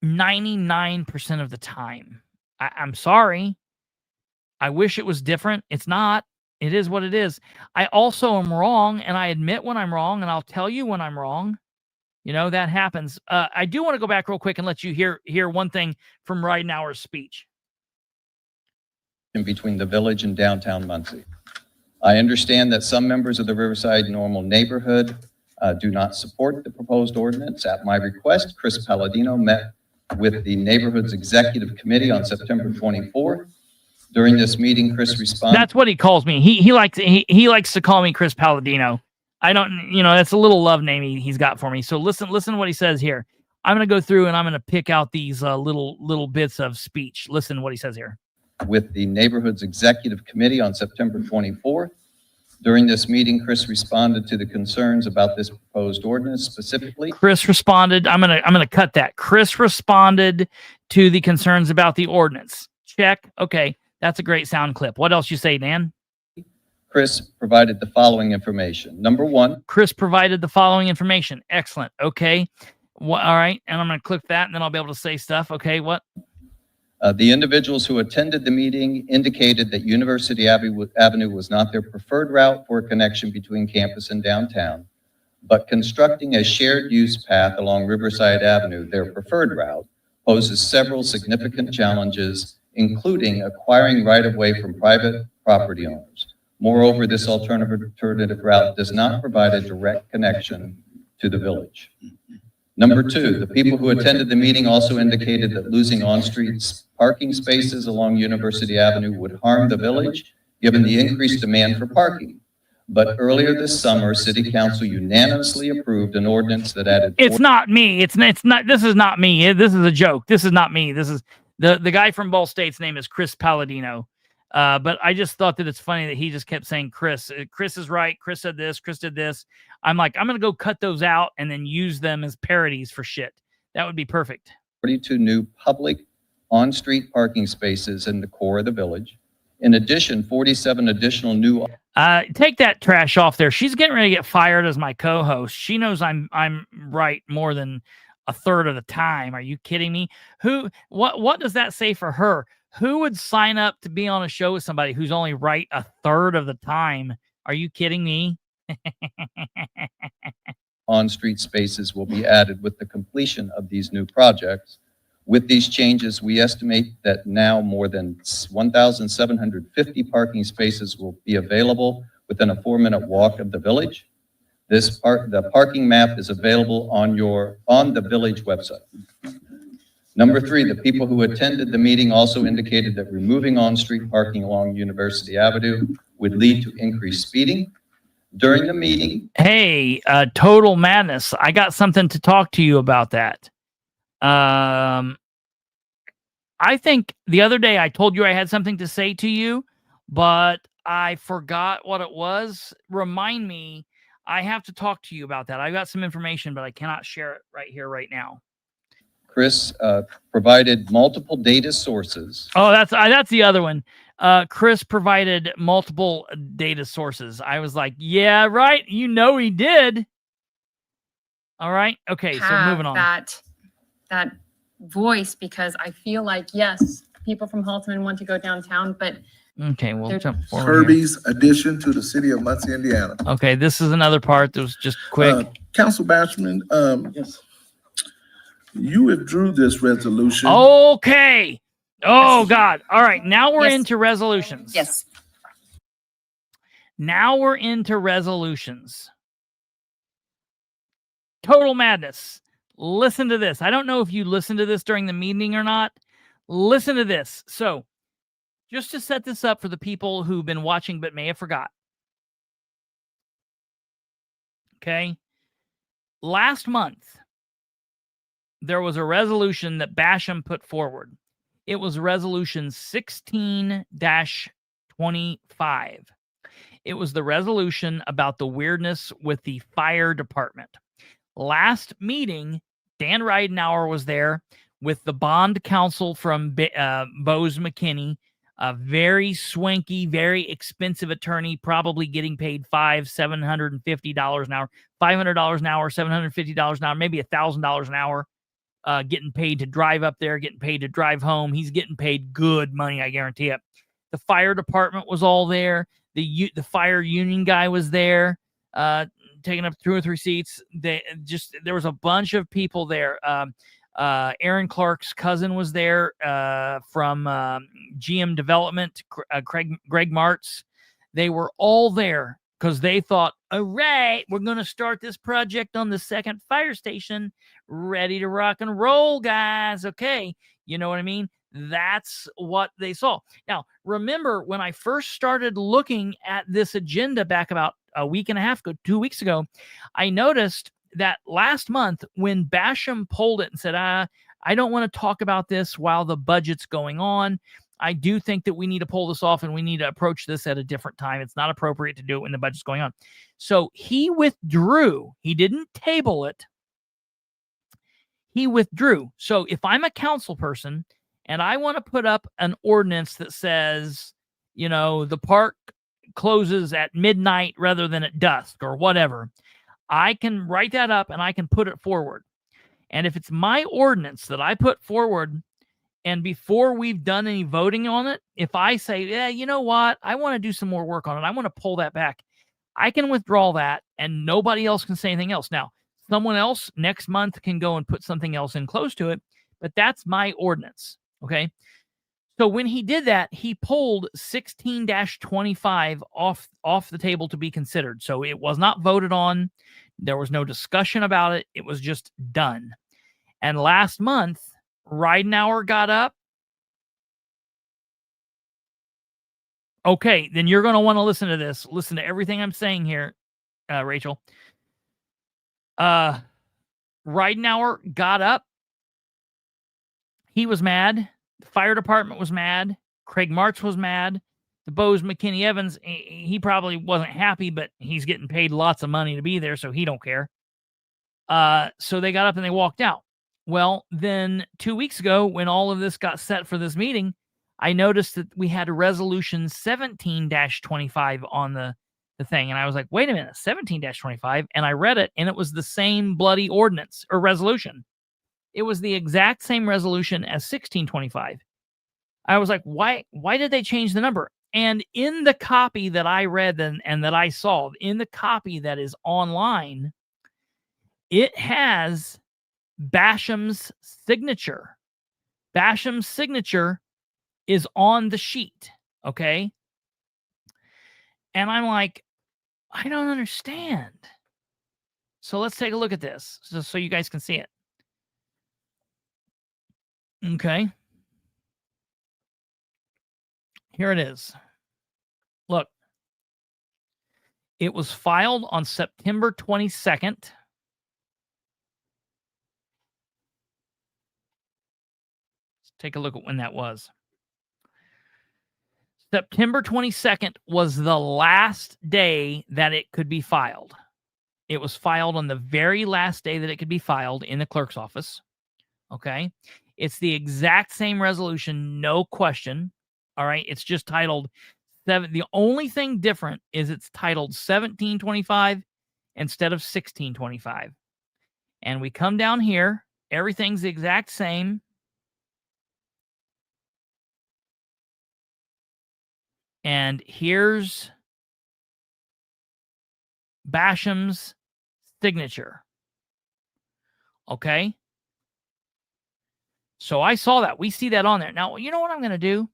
99% of the time. I'm sorry. I wish it was different. It's not. It is what it is. I also am wrong, and I admit when I'm wrong, and I'll tell you when I'm wrong. You know, that happens. I do want to go back real quick and let you hear one thing from Ridenhour's speech. In between the village and downtown Muncie. I understand that some members of the Riverside Normal neighborhood do not support the proposed ordinance. At my request, Chris Palladino met with the neighborhood's executive committee on September 24th. During this meeting, Chris responded. That's what he calls me. He likes to call me Chris Palladino. I don't, that's a little love name he's got for me. So listen to what he says here. I'm going to go through and I'm going to pick out these little bits of speech. Listen to what he says here. With the neighborhood's executive committee on September 24th. During this meeting, Chris responded to the concerns about this proposed ordinance specifically. Chris responded. I'm gonna cut that. Chris responded to the concerns about the ordinance. Check. Okay, that's a great sound clip. What else you say, Dan? Chris provided the following information. Number one. Chris provided the following information. Excellent. Okay. All right. And I'm going to click that and then I'll be able to say stuff. Okay. What? The individuals who attended the meeting indicated that University Avenue was not their preferred route for a connection between campus and downtown, but constructing a shared use path along Riverside Avenue, their preferred route, poses several significant challenges, including acquiring right-of-way from private property owners. Moreover, this alternative route does not provide a direct connection to the village. Number two, the people who attended the meeting also indicated that losing on-street parking spaces along University Avenue would harm the village, given the increased demand for parking. But earlier this summer, City Council unanimously approved an ordinance that added... It's not me. It's not. This is not me. This is a joke. This is not me. This is the guy from Ball State's name is Chris Palladino. But I just thought that it's funny that he just kept saying Chris. Chris is right. Chris said this. Chris did this. I'm like, I'm going to go cut those out and then use them as parodies for shit. That would be perfect. 42 new public on-street parking spaces in the core of the village. In addition, 47 additional new... Take that trash off there. She's getting ready to get fired as my co-host. She knows I'm right more than a third of the time. Are you kidding me? What does that say for her? Who would sign up to be on a show with somebody who's only right a third of the time? Are you kidding me? On-street spaces will be added with the completion of these new projects. With these changes, we estimate that now more than 1,750 parking spaces will be available within a 4-minute walk of the village. The parking map is available on the village website. Number three, the people who attended the meeting also indicated that removing on-street parking along University Avenue would lead to increased speeding. During the meeting... Hey, Total Madness, I got something to talk to you about that. I think the other day I told you I had something to say to you, but I forgot what it was. Remind me. I have to talk to you about that. I got some information, but I cannot share it right here, right now. Chris provided multiple data sources. Oh, that's the other one. Chris provided multiple data sources. I was like, yeah, right. You know he did. All right. Okay. So moving on. That voice, because I feel like, yes, people from Haltman want to go downtown, but okay, we'll jump forward. Kirby's addition to the city of Muncie, Indiana. Okay, this is another part that was just quick. Council Bashman, yes. You withdrew this resolution. Okay. Oh, God. All right. Now we're into resolutions. Yes. Now we're into resolutions. Total Madness. Listen to this. I don't know if you listened to this during the meeting or not. Listen to this. So, just to set this up for the people who've been watching but may have forgot. Okay. Last month, there was a resolution that Basham put forward. It was resolution 16-25. It was the resolution about the weirdness with the fire department. Last meeting, Dan Ridenauer was there with the bond counsel from Bose McKinney, a very swanky, very expensive attorney, probably getting paid $750 an hour, $500 an hour, $750 an hour, maybe $1,000 an hour. Getting paid to drive up there, getting paid to drive home. He's getting paid good money, I guarantee it. The fire department was all there. The fire union guy was there, taking up 2 or 3 seats. There was a bunch of people there. Aaron Clark's cousin was there from GM Development, Greg Martz. They were all there because they thought, all right, we're going to start this project on the 2nd fire station. Ready to rock and roll, guys. Okay. You know what I mean? That's what they saw. Now, remember when I first started looking at this agenda back about a week and a half ago, 2 weeks ago, I noticed that last month when Basham pulled it and said, I don't want to talk about this while the budget's going on. I do think that we need to pull this off and we need to approach this at a different time. It's not appropriate to do it when the budget's going on. So he withdrew. He didn't table it. He withdrew. So if I'm a council person and I want to put up an ordinance that says, the park closes at midnight rather than at dusk or whatever, I can write that up and I can put it forward. And if it's my ordinance that I put forward, and before we've done any voting on it, if I say, yeah, you know what, I want to do some more work on it, I want to pull that back, I can withdraw that and nobody else can say anything else. Now, someone else next month can go and put something else in close to it, but that's my ordinance, okay? So when he did that, he pulled 16-25 off the table to be considered. So it was not voted on. There was no discussion about it. It was just done. And last month, Ridenhour got up. Okay, then you're going to want to listen to this. Listen to everything I'm saying here, Rachel. Ridenhour got up. He was mad. The fire department was mad. Craig March was mad. The Bose McKinney Evans, he probably wasn't happy, but he's getting paid lots of money to be there, so he don't care. So they got up and they walked out. Well, then 2 weeks ago, when all of this got set for this meeting, I noticed that we had a resolution 17-25 on the thing. And I was like, wait a minute, 17-25. And I read it, and it was the same bloody ordinance or resolution. It was the exact same resolution as 1625. I was like, why did they change the number? And in the copy that I read and that I saw, in the copy that is online, it has Basham's signature. Basham's signature is on the sheet, okay? And I'm like, I don't understand. So let's take a look at this so you guys can see it. Okay. Here it is. Look. It was filed on September 22nd. Take a look at when that was. September 22nd was the last day that it could be filed. It was filed on the very last day that it could be filed in the clerk's office. Okay. It's the exact same resolution, no question. All right. It's just titled 7. The only thing different is it's titled 1725 instead of 1625. And we come down here. Everything's the exact same. And here's Basham's signature. Okay. So I saw that. We see that on there. Now, you know what I'm going to do?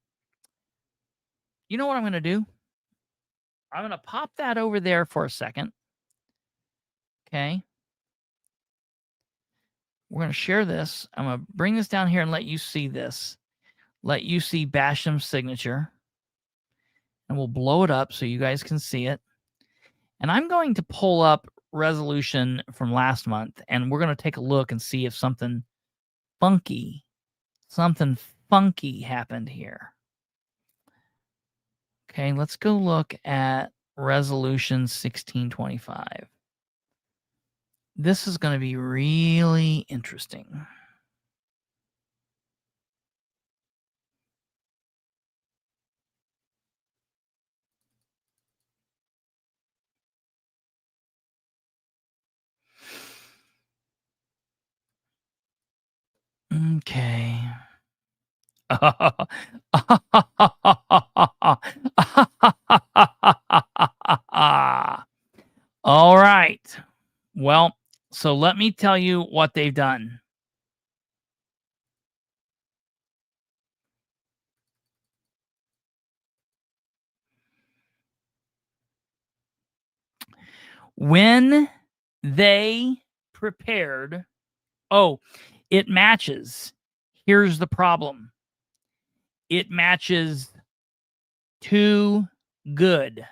I'm going to pop that over there for a second. Okay. We're going to share this. I'm going to bring this down here and let you see this. Let you see Basham's signature. And we'll blow it up so you guys can see it. And I'm going to pull up resolution from last month, and we're going to take a look and see if something funky happened here. Okay, let's go look at resolution 1625. This is going to be really interesting. Okay. All right. Well, so let me tell you what they've done. When they prepared, it matches. Here's the problem. It matches too good.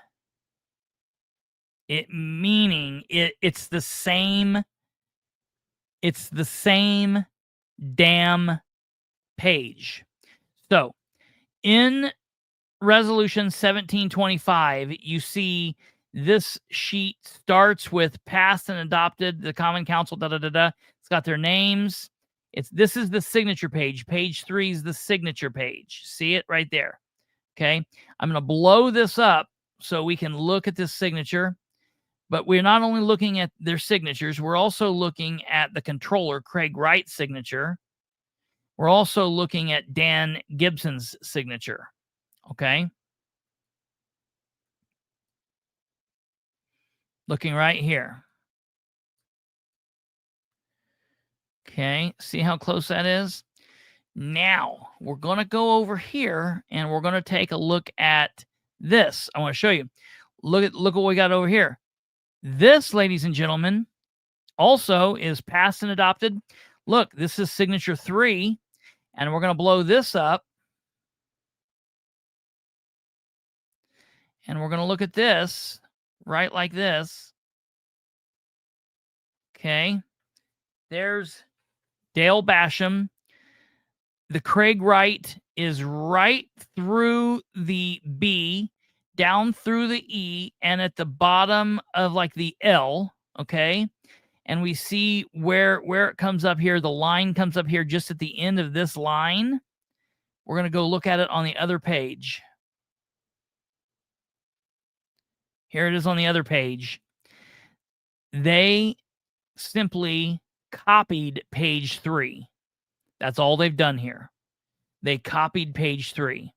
It's the same damn page. So in Resolution 1725, you see this sheet starts with passed and adopted, the Common Council, It's got their names. This is the signature page. Page 3 is the signature page. See it right there. Okay. I'm going to blow this up so we can look at this signature. But we're not only looking at their signatures, we're also looking at the controller, Craig Wright's signature. We're also looking at Dan Gibson's signature. Okay. Looking right here. Okay. See how close that is? Now, we're going to go over here and we're going to take a look at this. I want to show you. Look what we got over here. This, ladies and gentlemen, also is passed and adopted. Look, this is signature 3, and we're going to blow this up. And we're going to look at this, right like this. Okay. There's Dale Basham. The Craig Wright is right through the B, down through the E, and at the bottom of like the L, okay? And we see where it comes up here. The line comes up here just at the end of this line. We're going to go look at it on the other page. Here it is on the other page. They simply copied page 3. That's all they've done here. They copied page 3.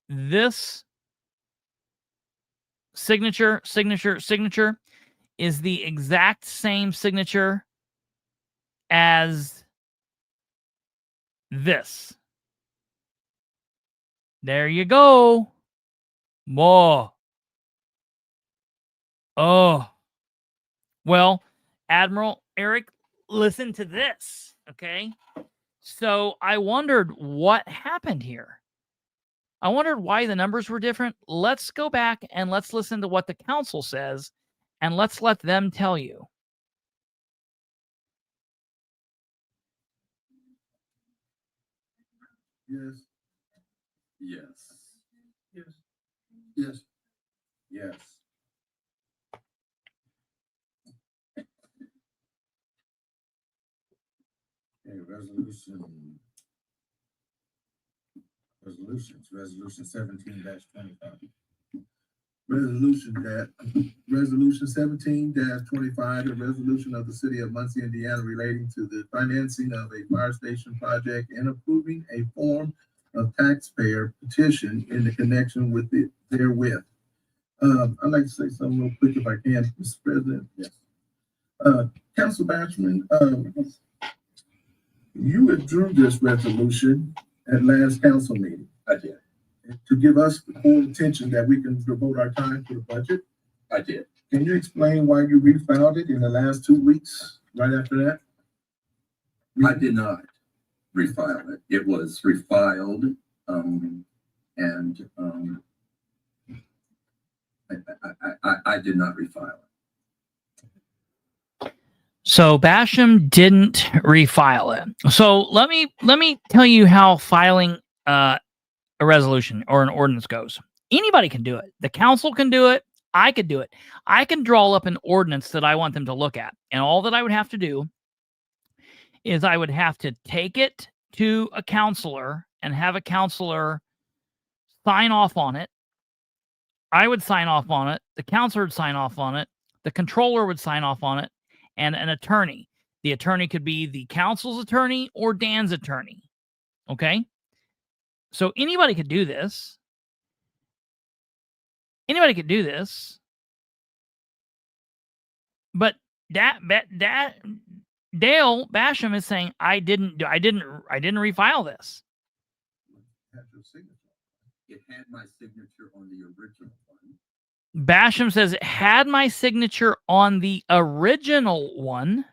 This signature is the exact same signature as this. There you go. More. Oh. Well, Admiral Eric, listen to this, okay? So I wondered what happened here. I wondered why the numbers were different. Let's go back and let's listen to what the council says, and let's let them tell you. Yes. Yes. Yes. Yes. Yes. Okay, resolution 17-25. Resolution 17-25, a resolution of the city of Muncie, Indiana relating to the financing of a fire station project and approving a form of taxpayer petition in the connection with it therewith. I'd like to say something real quick if I can, Mr. President. Yes. Council Bashman, you withdrew this resolution at last council meeting. I did. To give us the full attention that we can devote our time to the budget. I did. Can you explain why you refiled it in the last 2 weeks, right after that? I did not refile it. It was refiled, I did not refile it. So Basham didn't refile it. So let me tell you how filing a resolution or an ordinance goes. Anybody can do it. The council can do it. I could do it. I can draw up an ordinance that I want them to look at. And all that I would have to do is I would have to take it to a counselor and have a counselor sign off on it. I would sign off on it. The counselor would sign off on it. The controller would sign off on it. And an attorney. The attorney could be the council's attorney or Dan's attorney. Okay? So anybody could do this. Anybody could do this. But Dale Basham is saying I didn't refile this. It had my signature on the original one. Basham says it had my signature on the original one.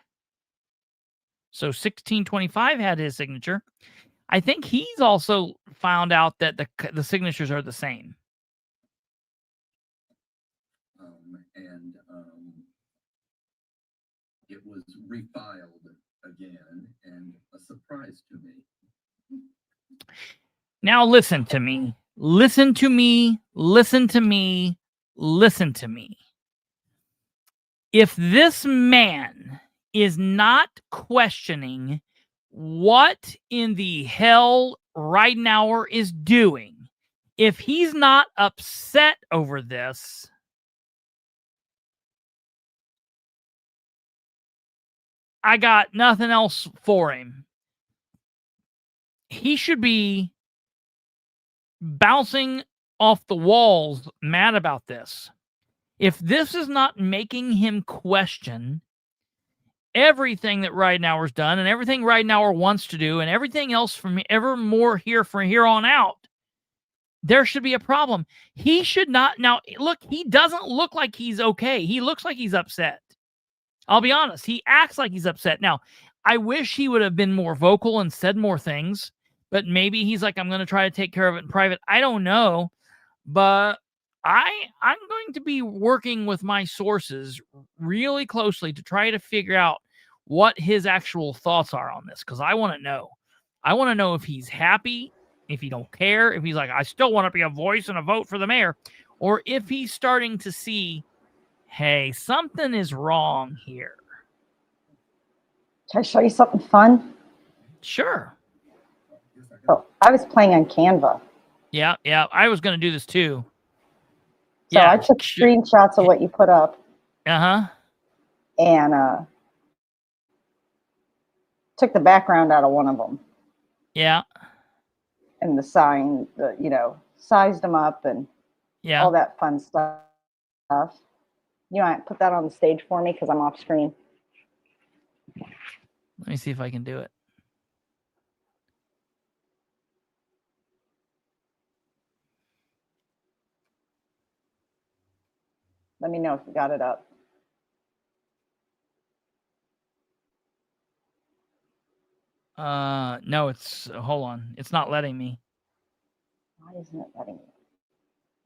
So 1625 had his signature. I think he's also found out that the signatures are the same. And it was refiled again, and a surprise to me. Now listen to me. Listen to me. Listen to me. Listen to me. If this man is not questioning what in the hell Ridenhour is doing, if he's not upset over this, I got nothing else for him. He should be bouncing off the walls mad about this. If this is not making him question everything that Ridenhour's done and everything Ridenhour wants to do and everything else from evermore here from here on out, there should be a problem. He should not. Now, look, he doesn't look like he's okay. He looks like he's upset. I'll be honest. He acts like he's upset. Now, I wish he would have been more vocal and said more things, but maybe he's like, I'm going to try to take care of it in private. I don't know, but I'm going to be working with my sources really closely to try to figure out what his actual thoughts are on this, because I want to know. I want to know if he's happy, if he don't care, if he's like, I still want to be a voice and a vote for the mayor, or if he's starting to see, hey, something is wrong here. Can I show you something fun? Sure. Oh, I was playing on Canva. Yeah, I was going to do this too. So I took screenshots of what you put up. Uh-huh. And took the background out of one of them. Yeah. And the sign, sized them up and all that fun stuff. You want to put that on the stage for me because I'm off screen. Let me see if I can do it. Let me know if you got it up. No, hold on. It's not letting me. Why isn't it letting me?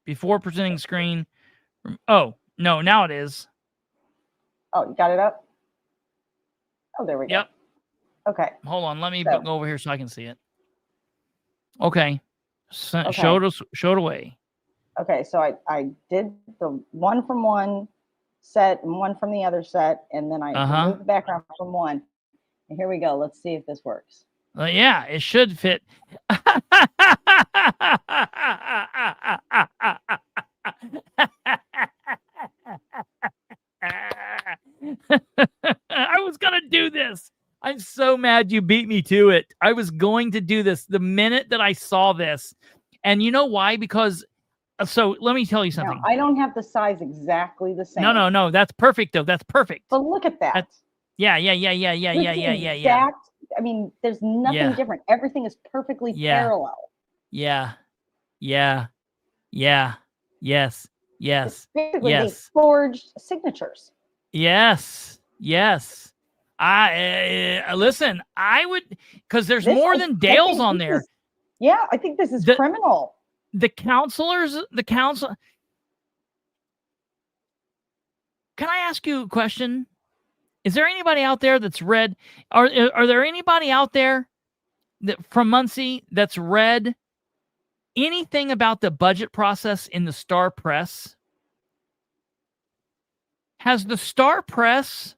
Before presenting screen. Oh, no, now it is. Oh, you got it up? Oh, there we go. Yep. Okay. Hold on. Let me go over here so I can see it. Okay. Show it away. Okay, so I did the one from one set and one from the other set, and then I removed the background from one. And here we go. Let's see if this works. Yeah, it should fit. I was going to do this. I'm so mad you beat me to it. I was going to do this the minute that I saw this. And you know why? Because, so let me tell you something. Now, I don't have the size exactly the same. No. That's perfect, though. That's perfect. But look at that. Yeah. I mean, there's nothing different. Everything is perfectly parallel. Yeah. Yes. It's basically they forged signatures. Yes. Listen, I would, because there's more than Dale's on there. I think this is criminal. The council. Can I ask you a question? Is there anybody out there that's read? Are there anybody out there that from Muncie that's read anything about the budget process in the Star Press? Has the Star Press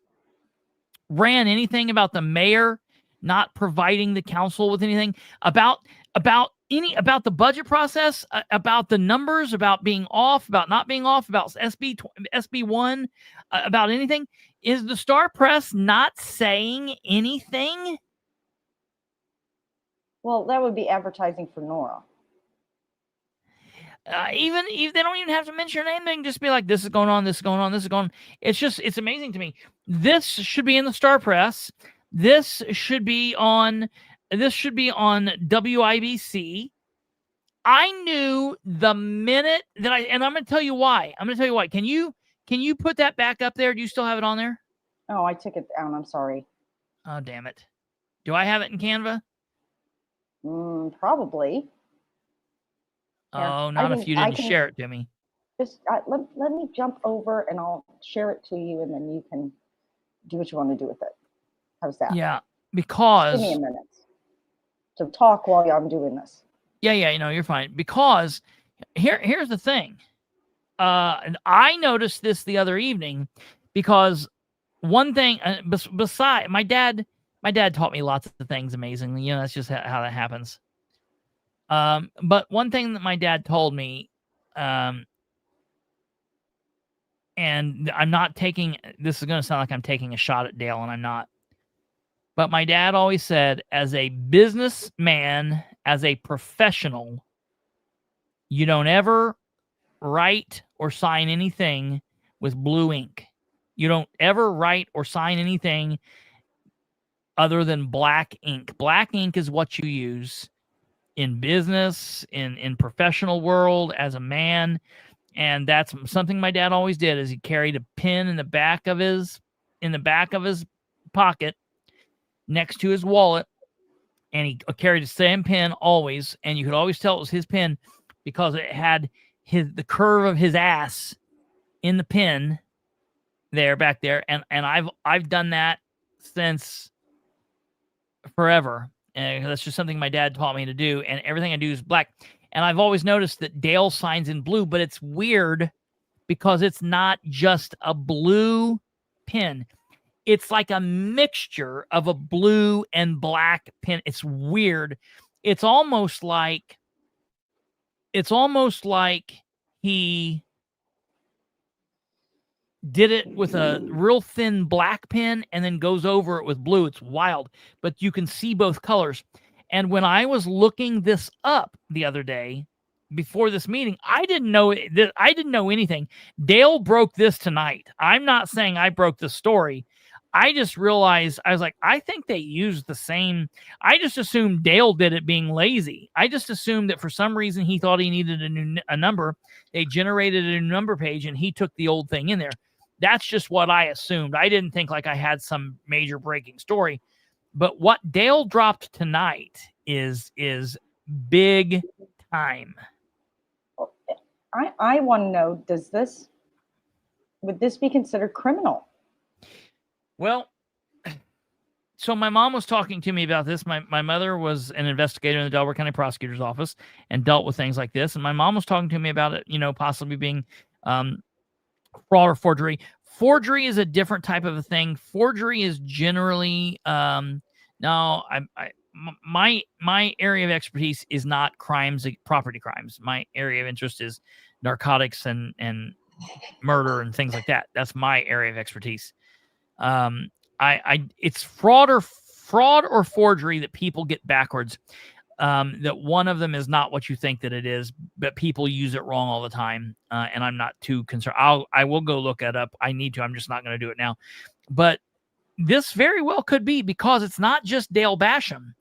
ran anything about the mayor not providing the council with anything about the budget process, about the numbers, about being off, about not being off, about SB1, about anything? Is the Star Press not saying anything? Well, that would be advertising for Nora. Even if they don't even have to mention your name, they can just be like, this is going on, this is going on, this is going on. It's amazing to me. This should be in the Star Press. This should be on WIBC. I knew the minute that and I'm going to tell you why. Can you put that back up there? Do you still have it on there? Oh, I took it down. I'm sorry. Oh, damn it. Do I have it in Canva? Probably. Oh, not if you didn't share it to me. Just let me jump over and I'll share it to you, and then you can do what you want to do with it. How's that? Yeah, Give because me a minute to talk while I'm doing this. yeah, you're fine. Because here's the thing. And I noticed this the other evening because one thing beside my dad taught me lots of things amazingly. You know, that's just how that happens. But one thing that my dad told me, and I'm not taking, this is going to sound like I'm taking a shot at Dale, and I'm not. But my dad always said, as a businessman, as a professional, you don't ever write or sign anything with blue ink. You don't ever write or sign anything other than black ink. Black ink is what you use in business, in professional world, as a man. And that's something my dad always did, is he carried a pen in the back of his pocket next to his wallet, and he carried the same pen always, and you could always tell it was his pen because it had the curve of his ass in the pen there, back there. And I've done that since forever. And that's just something my dad taught me to do, and everything I do is black. And I've always noticed that Dale signs in blue, but it's weird because it's not just a blue pen. It's like a mixture of a blue and black pen. It's weird. It's almost like he did it with a real thin black pen and then goes over it with blue. It's wild, but you can see both colors. And when I was looking this up the other day before this meeting, I didn't know anything. Dale broke this tonight. I'm not saying I broke the story. I just realized, I was like, I think they used the same. I just assumed Dale did it being lazy. I just assumed that for some reason he thought he needed a number. They generated a new number page and he took the old thing in there. That's just what I assumed. I didn't think like I had some major breaking story. But what Dale dropped tonight is big time. I want to know, would this be considered criminal? Well, so my mom was talking to me about this. My mother was an investigator in the Delaware County Prosecutor's Office and dealt with things like this. And my mom was talking to me about it, possibly being fraud or forgery. Forgery is a different type of a thing. Forgery is generally my area of expertise is not property crimes. My area of interest is narcotics and murder and things like that. That's my area of expertise. It's fraud or forgery that people get backwards. That one of them is not what you think that it is, but people use it wrong all the time. And I'm not too concerned. I will go look it up. I need to. I'm just not going to do it now. But this very well could be, because it's not just Dale Basham.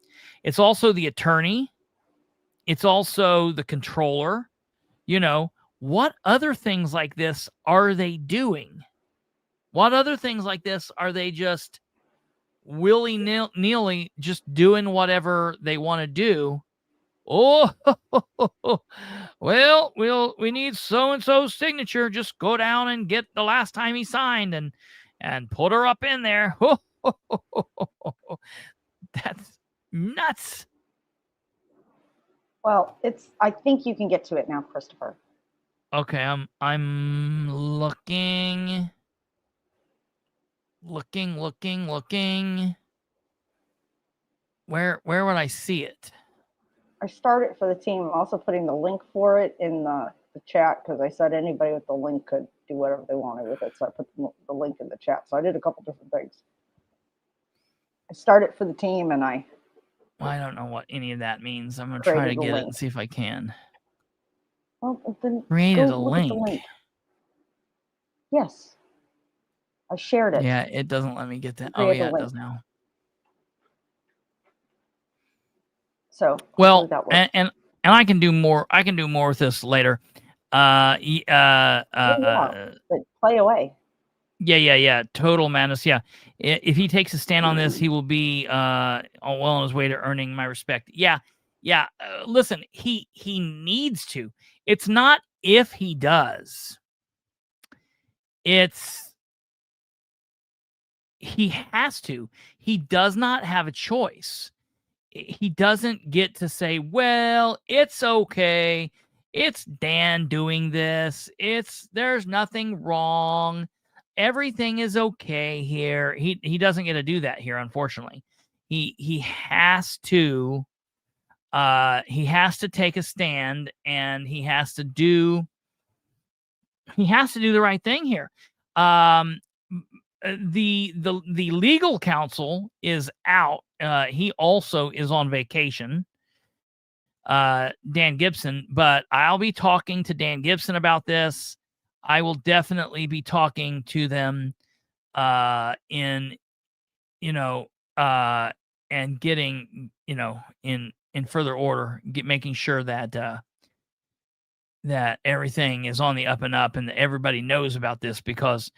It's also the attorney. It's also the controller. What other things like this are they doing? What other things like this are they just willy-nilly just doing whatever they want to do? Oh, well, we need so-and-so's signature. Just go down and get the last time he signed and put her up in there. That's nuts. Well, I think you can get to it now, Kristopher. Okay, I'm looking. Where would I see it? I started for the team. I'm also putting the link for it in the chat, because I said anybody with the link could do whatever they wanted with it. So I put the link in the chat. So I did a couple different things. I started for the team, and I don't know what any of that means. I'm going to try to get it and see if I can. Well, then created go a look at the link. Yes. I shared it. Yeah, it doesn't let me get that. Oh, yeah, it does now. So well, and I can do more. I can do more with this later. But play away. Yeah. Total madness. Yeah. If he takes a stand on this, he will be well on his way to earning my respect. Yeah. Listen, he needs to. It's not if he does. It's he has to. He does not have a choice. He doesn't get to say, well, it's okay. It's Dan doing this. There's nothing wrong. Everything is okay here. He doesn't get to do that here, unfortunately. He has to take a stand, and he has to do the right thing here. The legal counsel is out. He also is on vacation, Dan Gibson, but I'll be talking to Dan Gibson about this. I will definitely be talking to them and getting, in further order, making sure that that everything is on the up and up and that everybody knows about this, because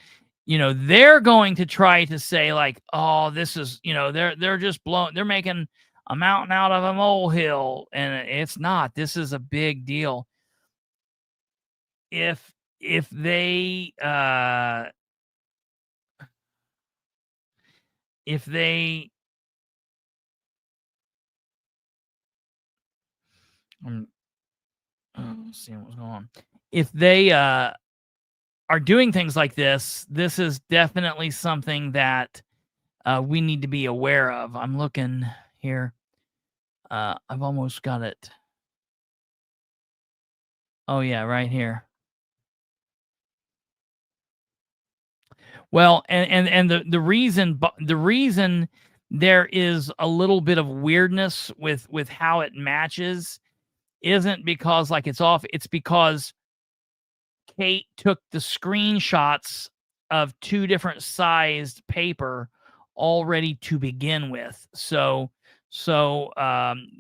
they're going to try to say like, oh, this is, they're just they're making a mountain out of a molehill, and it's not. This is a big deal. If they seeing what's going on. If they are doing things like this, this is definitely something that we need to be aware of. I'm looking here. I've almost got it. Oh yeah, right here. Well, and the reason there is a little bit of weirdness with how it matches isn't because like it's off. It's because Kate took the screenshots of two different sized paper already to begin with. So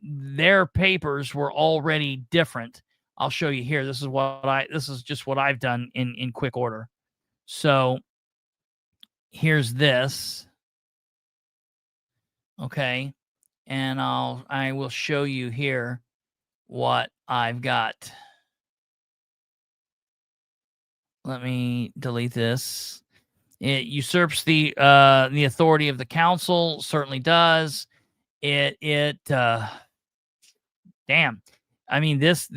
their papers were already different. I'll show you here. This is just what I've done in quick order. So here's this. Okay. And I will show you here what I've got. Let me delete this. It usurps the authority of the council. Certainly does. Damn. I mean, this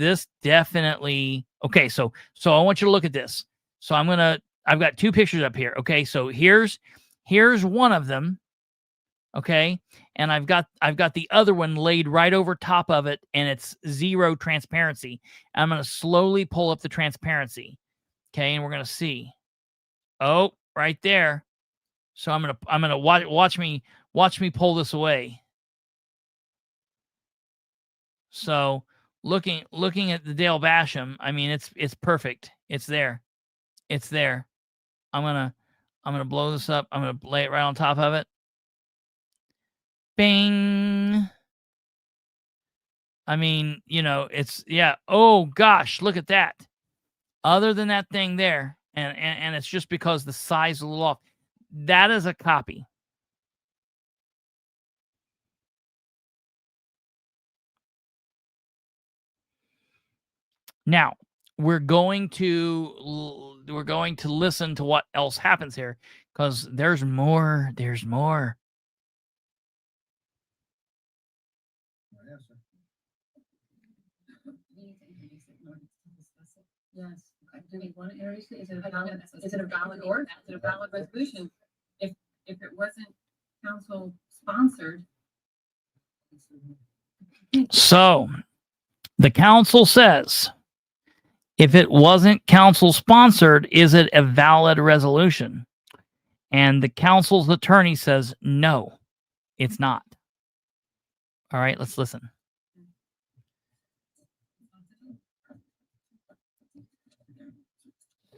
definitely. Okay, so I want you to look at this. So I've got two pictures up here. Okay, so here's one of them. Okay, and I've got the other one laid right over top of it, and it's zero transparency. I'm going to slowly pull up the transparency. Okay, and we're going to see. Oh, right there. So I'm gonna watch me pull this away. So looking at the Dale Basham, I mean it's perfect. It's there. It's there. I'm gonna blow this up. I'm gonna lay it right on top of it. Bing. I mean, it's yeah. Oh gosh, look at that. Other than that thing there, and it's just because the size is a little off. That is a copy. Now, we're going to listen to what else happens here, because there's more. There's more. Yes. Do we want to introduce it? Is it a valid ordinance? Is it a valid resolution? If it wasn't council sponsored. So the council says, if it wasn't council sponsored, is it a valid resolution? And the council's attorney says, no, it's not. All right, let's listen.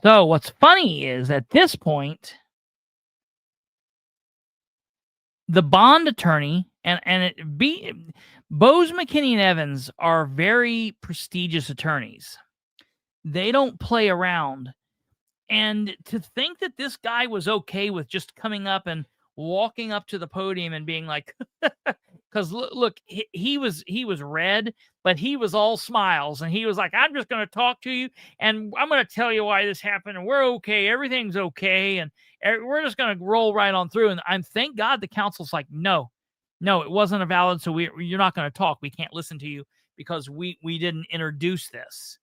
So what's funny is at this point, the bond attorney Bose, McKinney, and Evans are very prestigious attorneys. They don't play around. And to think that this guy was okay with just coming up and walking up to the podium and being like, because look, he was red, but he was all smiles, and he was like, I'm just going to talk to you, and I'm going to tell you why this happened, and we're okay, everything's okay, and We're just going to roll right on through. And I'm thank God the council's like, no, it wasn't a valid. So you're not going to talk. We can't listen to you because we didn't introduce this.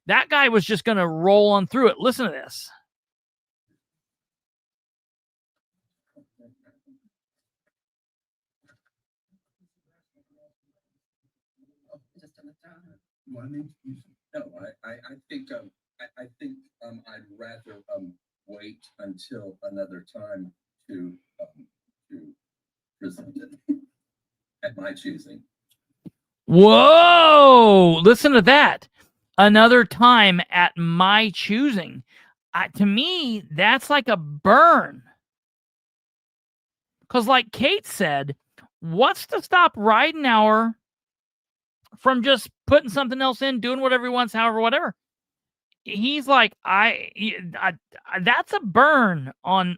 That guy was just going to roll on through it. Listen to this. No, I think I'd rather wait until another time to present it at my choosing. Whoa! Listen to that. Another time at my choosing. To me, that's like a burn. Because like Kate said, what's to stop Ridenhour from just putting something else in, doing whatever he wants, however, whatever? He's like, that's a burn on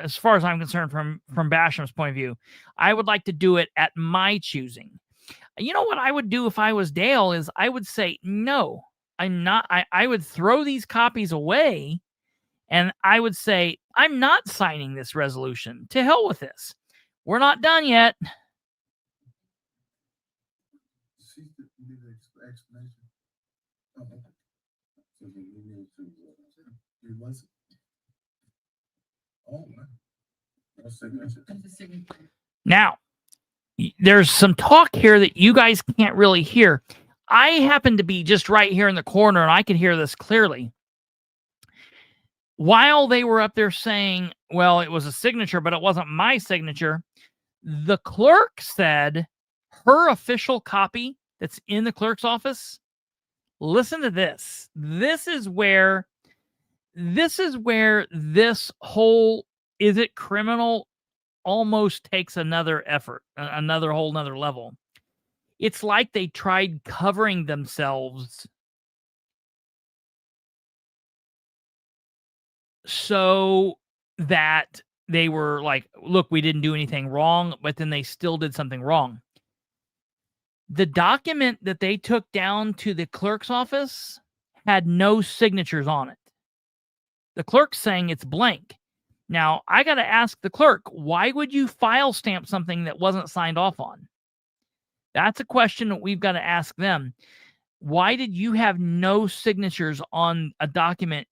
as far as I'm concerned from Basham's point of view. I would like to do it at my choosing. You know what I would do if I was Dale is I would say, no, I'm not. I would throw these copies away and I would say, I'm not signing this resolution. To hell with this. We're not done yet. Now, there's some talk here that you guys can't really hear. I happen to be just right here in the corner, and I can hear this clearly. While they were up there saying, well, it was a signature, but it wasn't my signature, the clerk said her official copy that's in the clerk's office. Listen to this. This is where this whole is it criminal almost takes another effort, another level. It's like they tried covering themselves so that they were like, look, we didn't do anything wrong, but then they still did something wrong. The document that they took down to the clerk's office had no signatures on it. The clerk's saying it's blank. Now, I got to ask the clerk, why would you file stamp something that wasn't signed off on? That's a question that we've got to ask them. Why did you have no signatures on a document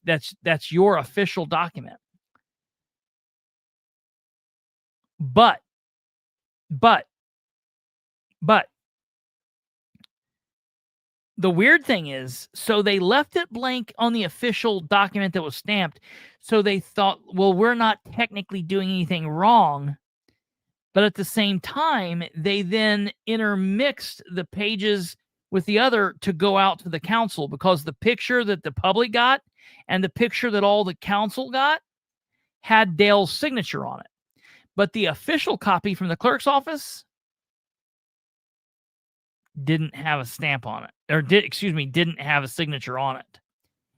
that's your official document? But the weird thing is, so they left it blank on the official document that was stamped. So they thought, well, we're not technically doing anything wrong. But at the same time, they then intermixed the pages with the other to go out to the council, because the picture that the public got and the picture that all the council got had Dale's signature on it. But the official copy from the clerk's office didn't have a stamp on it, or didn't have a signature on it.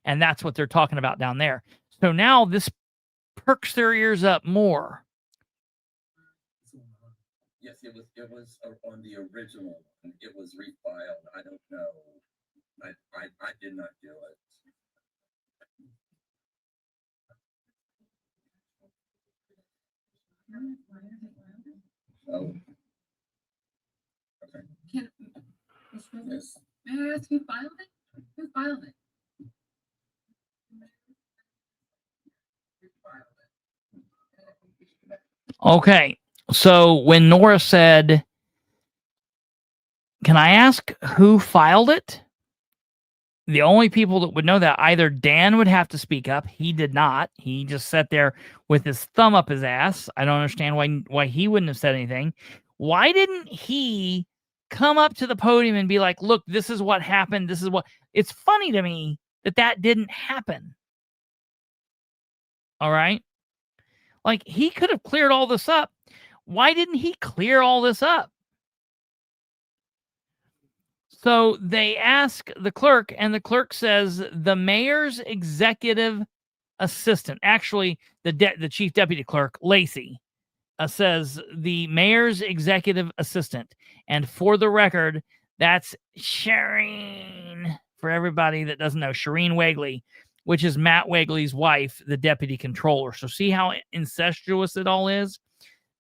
And that's what they're talking about down there. So now this perks their ears up more. Yes, it was on the original one. It was refiled. I don't know. I did not do it. Oh. Okay. Yes. May I ask who filed it? Who filed it? Okay. So when Nora said, can I ask who filed it? The only people that would know that, either Dan would have to speak up. He did not. He just sat there with his thumb up his ass. I don't understand why he wouldn't have said anything. Why didn't he come up to the podium and be like, look, this is what happened. This is what... It's funny to me that didn't happen. All right? Like, he could have cleared all this up. Why didn't he clear all this up? So they ask the clerk, and the clerk says the mayor's executive assistant, actually the chief deputy clerk, Lacey, says the mayor's executive assistant. And for the record, that's Shireen. For everybody that doesn't know, Shireen Wagley which is Matt Wegley's wife, the deputy controller. So see how incestuous it all is?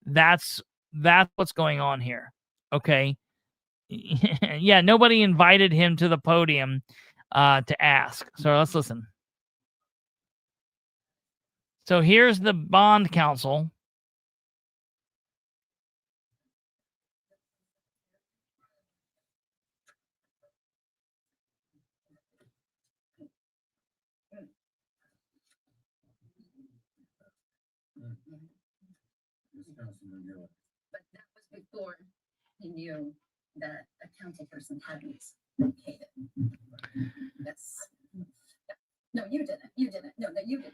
That's what's going on here. Okay. Yeah, nobody invited him to the podium to ask. So let's listen. So here's the bond counsel. But that was before he knew that a council person hadn't okayed it. That's, no, you didn't. You didn't. No, you didn't.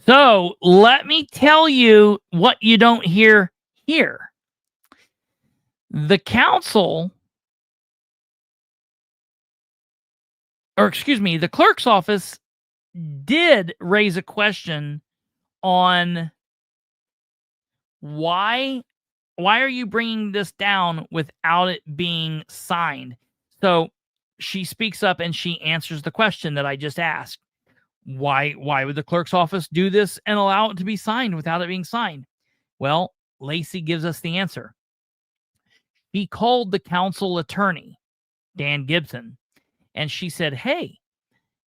So let me tell you what you don't hear here. The council, or excuse me, the clerk's office did raise a question on why are you bringing this down without it being signed? So she speaks up and she answers the question that I just asked. Why would the clerk's office do this and allow it to be signed without it being signed? Well, Lacey gives us the answer. He called the council attorney, Dan Gibson, and she said, hey,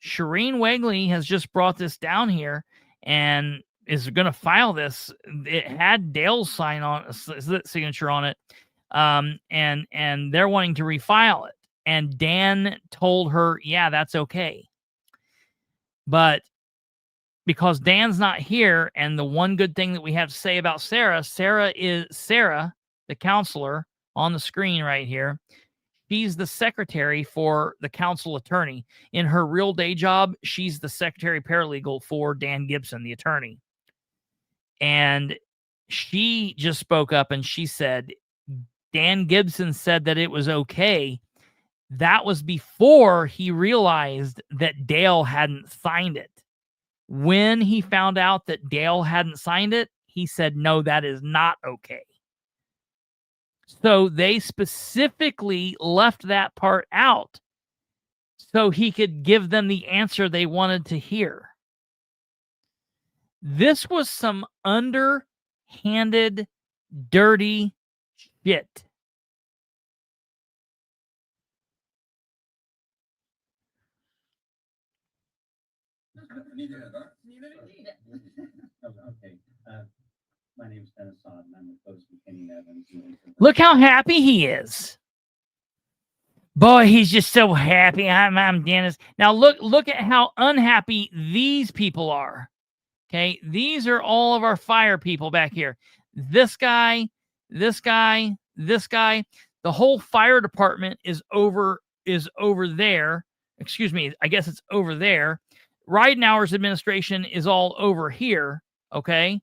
Shireen Wegley has just brought this down here and is going to file this. It had Dale's signature on it, and they're wanting to refile it. And Dan told her, yeah, that's okay. But because Dan's not here, and the one good thing that we have to say about Sarah, the counselor on the screen right here, she's the secretary for the council attorney. In her real day job, she's the secretary paralegal for Dan Gibson, the attorney. And she just spoke up and she said, Dan Gibson said that it was okay. That was before he realized that Dale hadn't signed it. When he found out that Dale hadn't signed it, he said, no, that is not okay. So they specifically left that part out so he could give them the answer they wanted to hear. This was some underhanded, dirty shit. Okay. My name is Dennis Sod, and I'm with Host Evans. Look how happy he is. Boy, he's just so happy. I'm Dennis. Now look at how unhappy these people are. Okay, these are all of our fire people back here. This guy, this guy, this guy. The whole fire department is over there. Excuse me, I guess it's over there. Ridenhour's administration is all over here. Okay.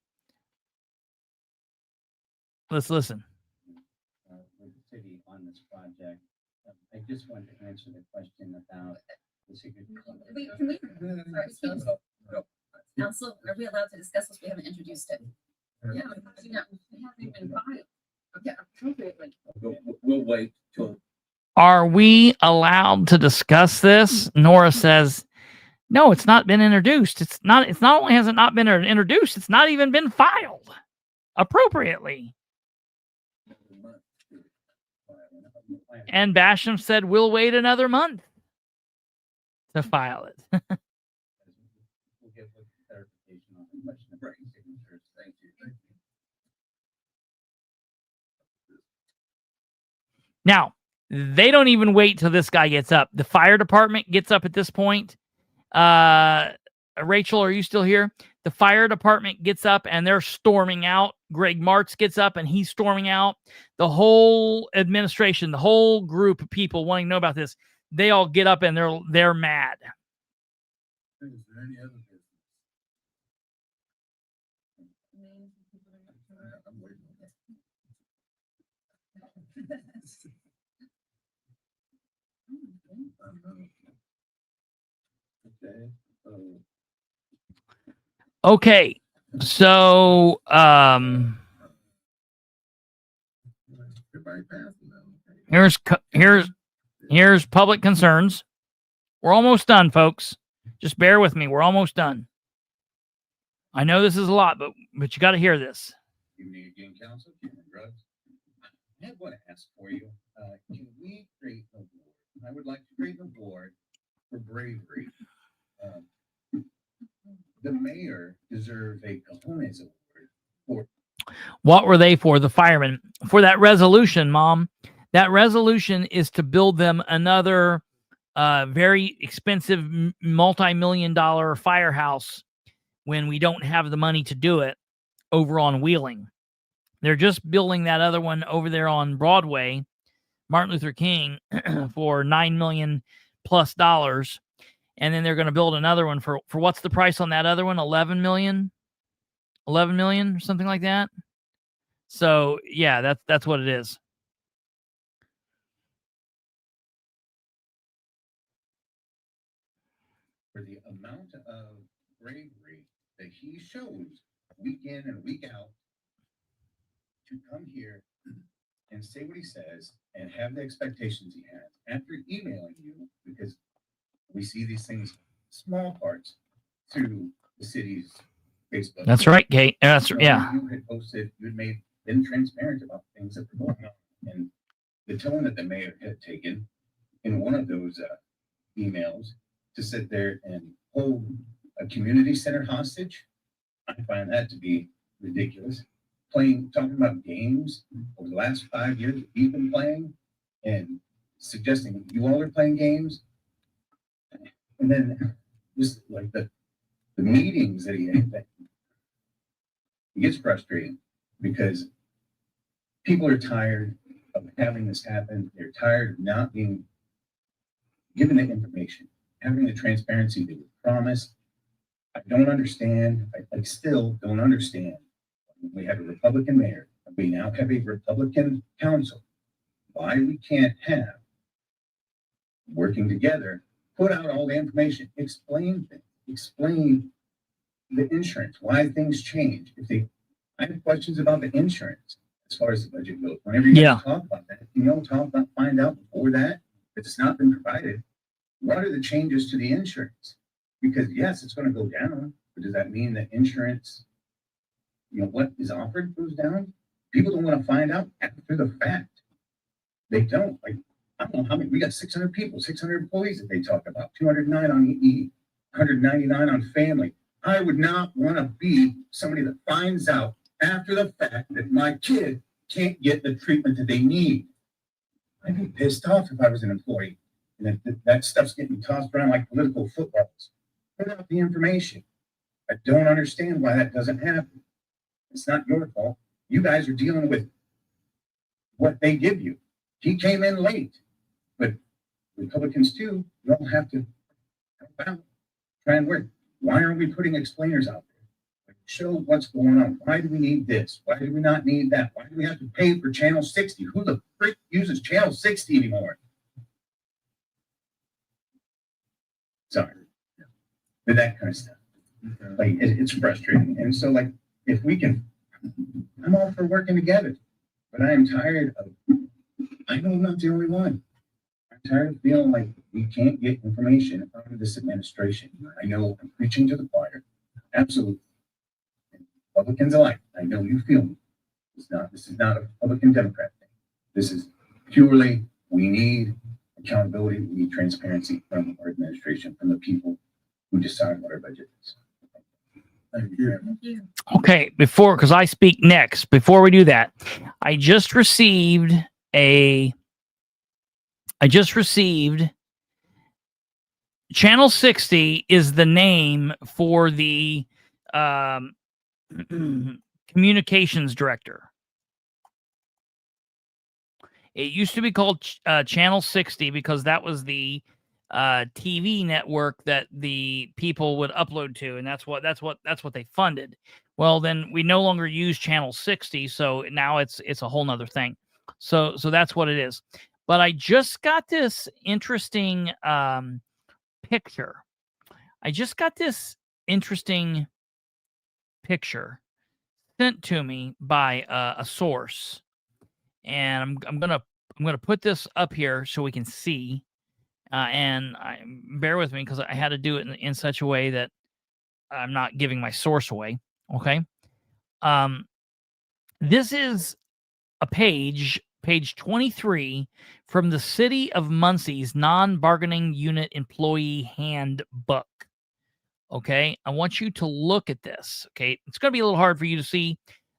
Let's listen. With the city on this project, I just wanted to answer the question about the secret. Council, are we allowed to discuss this? We haven't introduced it. Yeah, we haven't even filed. Okay, appropriately. We'll wait till. Are we allowed to discuss this? Nora says, no, it's not been introduced. It's not only has it not been introduced, it's not even been filed appropriately. And Basham said, we'll wait another month to file it. We'll get clarification on the question of signatures. Thank you. Now, they don't even wait till this guy gets up. The fire department gets up at this point. Rachel, are you still here? The fire department gets up and they're storming out. Greg Martz gets up and he's storming out. The whole administration, the whole group of people wanting to know about this, they all get up and they're mad. Is there any other business? I'm waiting on that. Okay. So, here's public concerns. We're almost done, folks. Just bear with me. We're almost done. I know this is a lot, but you got to hear this. Evening again, Council. Drugs. I have one to ask for you. Can we create a board? I would like to create a board for bravery. The mayor deserves a cojones award for. What were they for? The firemen. For that resolution, Mom. That resolution is to build them another very expensive multi-million-dollar firehouse when we don't have the money to do it over on Wheeling. They're just building that other one over there on Broadway, Martin Luther King, for $9 million plus. And then they're going to build another one for what's the price on that other one? 11 million or something like that. So yeah, that's what it is. For the amount of bravery that he shows week in and week out to come here and say what he says and have the expectations he has after emailing you, because we see these things, small parts, through the city's Facebook. That's right, Kate. That's yeah. You had posted, you had been transparent about things that were going on, and the tone that the mayor had taken in one of those emails to sit there and hold a community center hostage, I find that to be ridiculous. Talking about games over the last 5 years that we've been playing, and suggesting you all are playing games, and then just like the meetings that he had, it gets frustrating because people are tired of having this happen. They're tired of not being given the information, having the transparency they were promised. I don't understand. I still don't understand. We have a Republican mayor, we now have a Republican council. Why we can't have, working together, put out all the information, explain things, explain the insurance, why things change. I have questions about the insurance as far as the budget goes. Whenever you talk about that, find out before that, if it's not been provided, what are the changes to the insurance? Because yes, it's going to go down, but does that mean that insurance, what is offered goes down? People don't want to find out after the fact. They don't. I don't know how many. We got 600 people, 600 employees that they talk about, 209 on EE, 199 on family. I would not want to be somebody that finds out after the fact that my kid can't get the treatment that they need. I'd be pissed off if I was an employee and that stuff's getting tossed around like political footballs. Put out the information. I don't understand why that doesn't happen. It's not your fault. You guys are dealing with what they give you. He came in late, but Republicans too don't have to help out, try and work. Why aren't we putting explainers out there? Show what's going on. Why do we need this? Why do we not need that? Why do we have to pay for Channel 60? Who the frick uses Channel 60 anymore? Sorry. But that kind of stuff. Like, it's frustrating. And so, like, if we can, I'm all for working together, but I am tired of, I know I'm not the only one. I'm tired of feeling like we can't get information out of this administration. I know I'm preaching to the choir. Absolutely. And Republicans alike, I know you feel me. This is not a Republican Democrat thing. This is purely, we need accountability, we need transparency from our administration, from the people who decide what our budget is. Thank you. Okay, because I speak next, before we do that, I just received Channel 60 is the name for the communications director. It used to be called Channel 60 because that was the TV network that the people would upload to, and that's what they funded. Well, then we no longer use Channel 60, so now it's a whole nother thing. So that's what it is. But I just got this interesting picture. I just got this interesting picture sent to me by a source, and I'm gonna put this up here so we can see. and bear with me because I had to do it in such a way that I'm not giving my source away. Okay. This is a page 23 from the City of Muncie's non-bargaining unit employee handbook. Okay. I want you to look at this. Okay. It's going to be a little hard for you to see.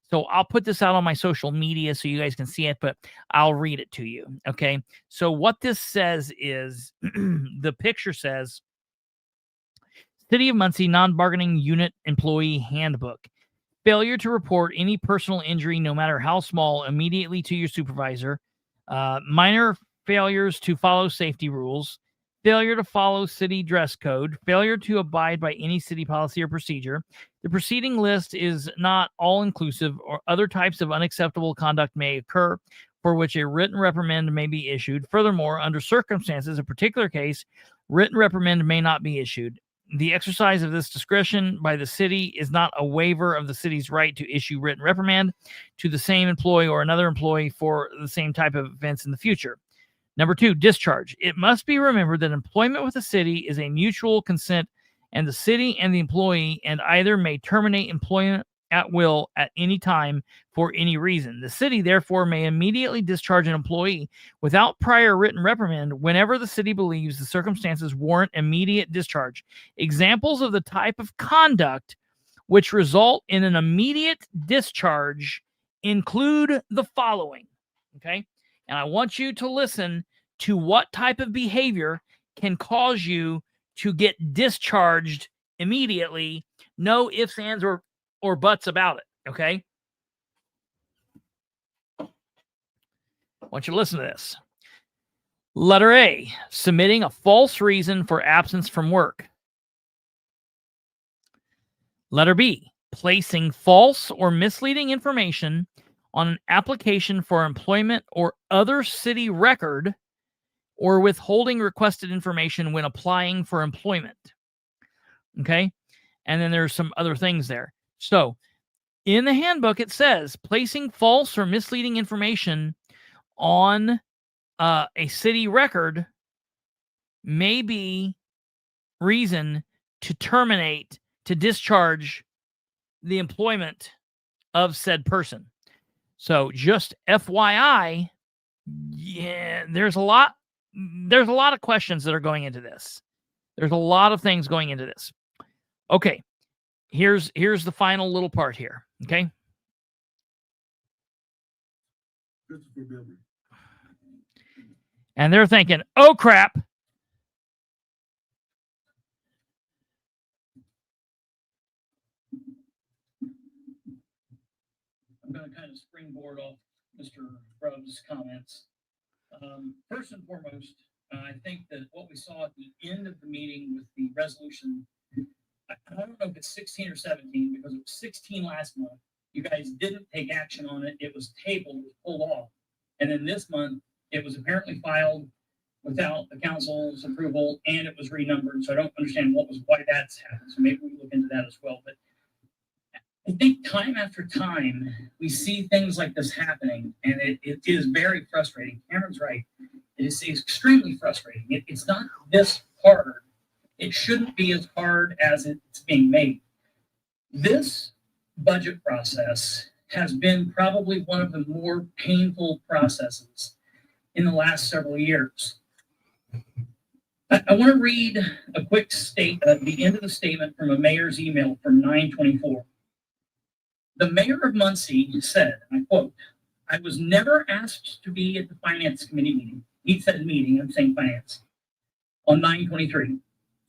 So I'll put this out on my social media so you guys can see it, but I'll read it to you. Okay. So what this says is the picture says City of Muncie non-bargaining unit employee handbook. Failure to report any personal injury, no matter how small, immediately to your supervisor. Minor failures to follow safety rules. Failure to follow city dress code. Failure to abide by any city policy or procedure. The preceding list is not all-inclusive, or other types of unacceptable conduct may occur for which a written reprimand may be issued. Furthermore, under circumstances, a particular case, written reprimand may not be issued. The exercise of this discretion by the city is not a waiver of the city's right to issue written reprimand to the same employee or another employee for the same type of offense in the future. Number 2, discharge. It must be remembered that employment with the city is a mutual consent, and the city and the employee and either may terminate employment at will at any time for any reason. The city, therefore, may immediately discharge an employee without prior written reprimand whenever the city believes the circumstances warrant immediate discharge. Examples of the type of conduct which result in an immediate discharge include the following. Okay? And I want you to listen to what type of behavior can cause you to get discharged immediately. No ifs, ands, or buts about it. Okay? I want you to listen to this. Letter A, submitting a false reason for absence from work. Letter B, placing false or misleading information on an application for employment or other city record, or withholding requested information when applying for employment. Okay? And then there's some other things there. So, in the handbook, it says placing false or misleading information on a city record may be reason to terminate, to discharge the employment of said person. So, just FYI, yeah, there's a lot of questions that are going into this. There's a lot of things going into this. Okay. Here's the final little part here. Okay. Kristopher Bilbrey. And they're thinking, oh crap. I'm going to kind of springboard off Mr. Grubb's comments. First and foremost, I think that what we saw at the end of the meeting with the resolution, I don't know if it's 16 or 17, because it was 16 last month. You guys didn't take action on it. It was tabled, it was pulled off. And then this month, it was apparently filed without the council's approval, and it was renumbered. So I don't understand why that's happened. So maybe we look into that as well. But I think time after time, we see things like this happening, and it is very frustrating. Cameron's right. It is extremely frustrating. It's not this hard. It shouldn't be as hard as it's being made. This budget process has been probably one of the more painful processes in the last several years. I want to read a quick the end of the statement from a mayor's email from 9/24. The mayor of Muncie said, I quote, "I was never asked to be at the finance committee meeting." He said meeting, I'm saying finance, on 9/23.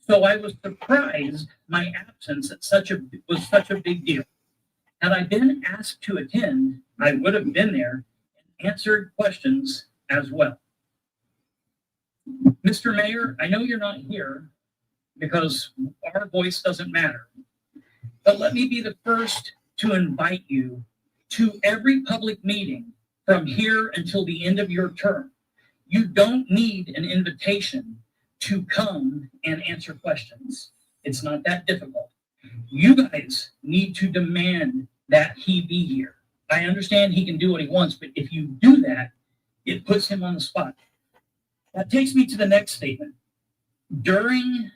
So I was surprised my absence was such a big deal. Had I been asked to attend, I would have been there and answered questions as well. Mr. Mayor, I know you're not here because our voice doesn't matter, but let me be the first to invite you to every public meeting from here until the end of your term. You don't need an invitation to come and answer questions. It's not that difficult. You guys need to demand that he be here. I understand he can do what he wants, but if you do that, it puts him on the spot. That takes me to the next statement. During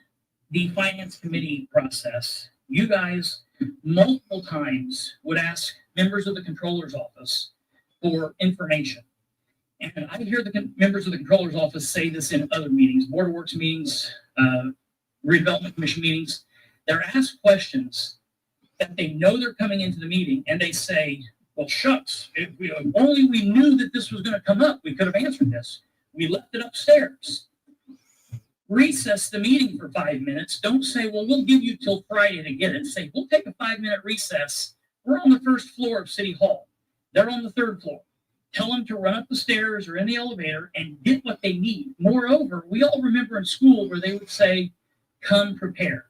the finance committee process, you guys multiple times would ask members of the controller's office for information. And I hear the members of the controller's office say this in other meetings, Board of Works meetings, redevelopment commission meetings. They're asked questions that they know they're coming into the meeting, and they say, well, shucks, if only we knew that this was going to come up, we could have answered this. We left it upstairs. Recess the meeting for 5 minutes. Don't say, well, we'll give you till Friday to get it. Say, we'll take a 5-minute recess. We're on the first floor of City Hall. They're on the third floor. Tell them to run up the stairs or in the elevator and get what they need. Moreover, we all remember in school where they would say, come prepared.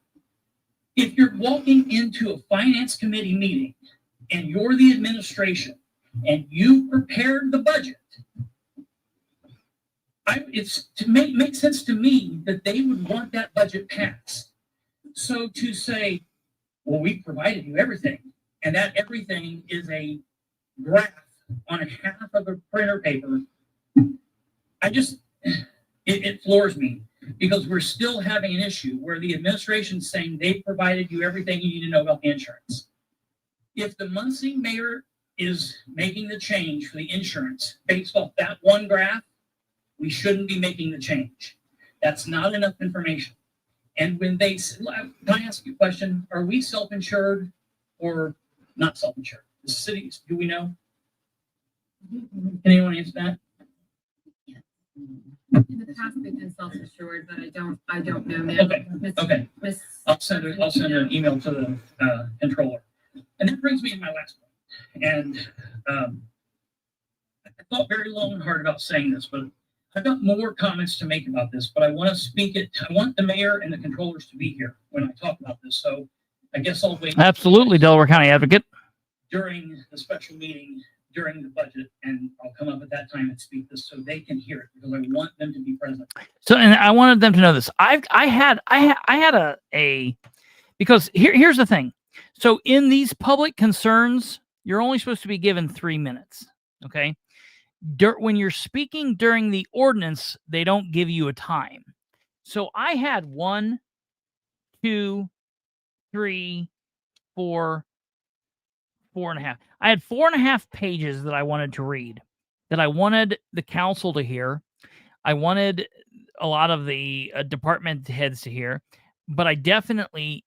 If you're walking into a finance committee meeting and you're the administration and you prepared the budget, it's to make sense to me that they would want that budget passed. So to say, well, we provided you everything, and that everything is a graph on a half of a printer paper, it floors me, because we're still having an issue where the administration's saying they provided you everything you need to know about the insurance. If the Muncie mayor is making the change for the insurance based off that one graph, we shouldn't be making the change. That's not enough information. And when they say, can I ask you a question? Are we self-insured or not self-insured? The cities, do we know? Can anyone answer that? In the past, we've been self-assured, but I don't know now. Okay. I'll send an email to the controller. And that brings me to my last point. And I thought very long and hard about saying this, but I've got more comments to make about this, but I want to speak it. I want the mayor and the controllers to be here when I talk about this. So I guess I'll wait. Absolutely, Delaware County Advocate. During the special meeting, during the budget, and I'll come up at that time and speak this so they can hear it, because I want them to be present. So, and I wanted them to know this. I had a because here's the thing. So in these public concerns, you're only supposed to be given 3 minutes. Okay. When you're speaking during the ordinance, they don't give you a time. So I had 1, 2, 3, 4, 4.5. I had 4.5 pages that I wanted to read, that I wanted the council to hear. I wanted a lot of the department heads to hear, but I definitely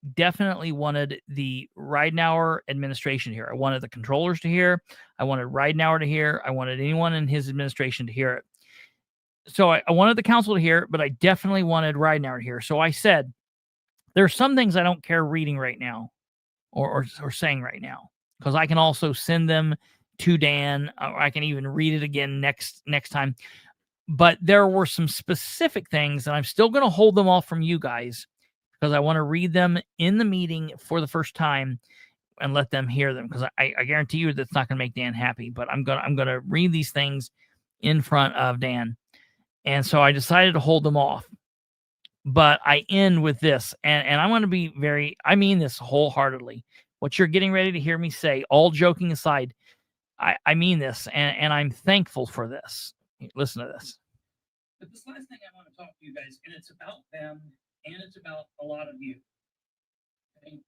wanted the Ridenauer administration to hear. I wanted the controllers to hear. I wanted Ridenauer to hear. I wanted anyone in his administration to hear it. So I wanted the council to hear it, but I definitely wanted Ridenauer to hear. So I said, there's some things I don't care reading right now or saying right now, because I can also send them to Dan, or I can even read it again next time. But there were some specific things, and I'm still going to hold them all from you guys, because I want to read them in the meeting for the first time and let them hear them, because I guarantee you that's not going to make Dan happy. But I'm gonna read these things in front of Dan, and so I decided to hold them off. But I end with this, and I'm going to be I mean this wholeheartedly. What you're getting ready to hear me say, all joking aside, I mean this, and I'm thankful for this. Listen to this. But this last thing I want to talk to you guys, and it's about them, and it's about a lot of you. Okay?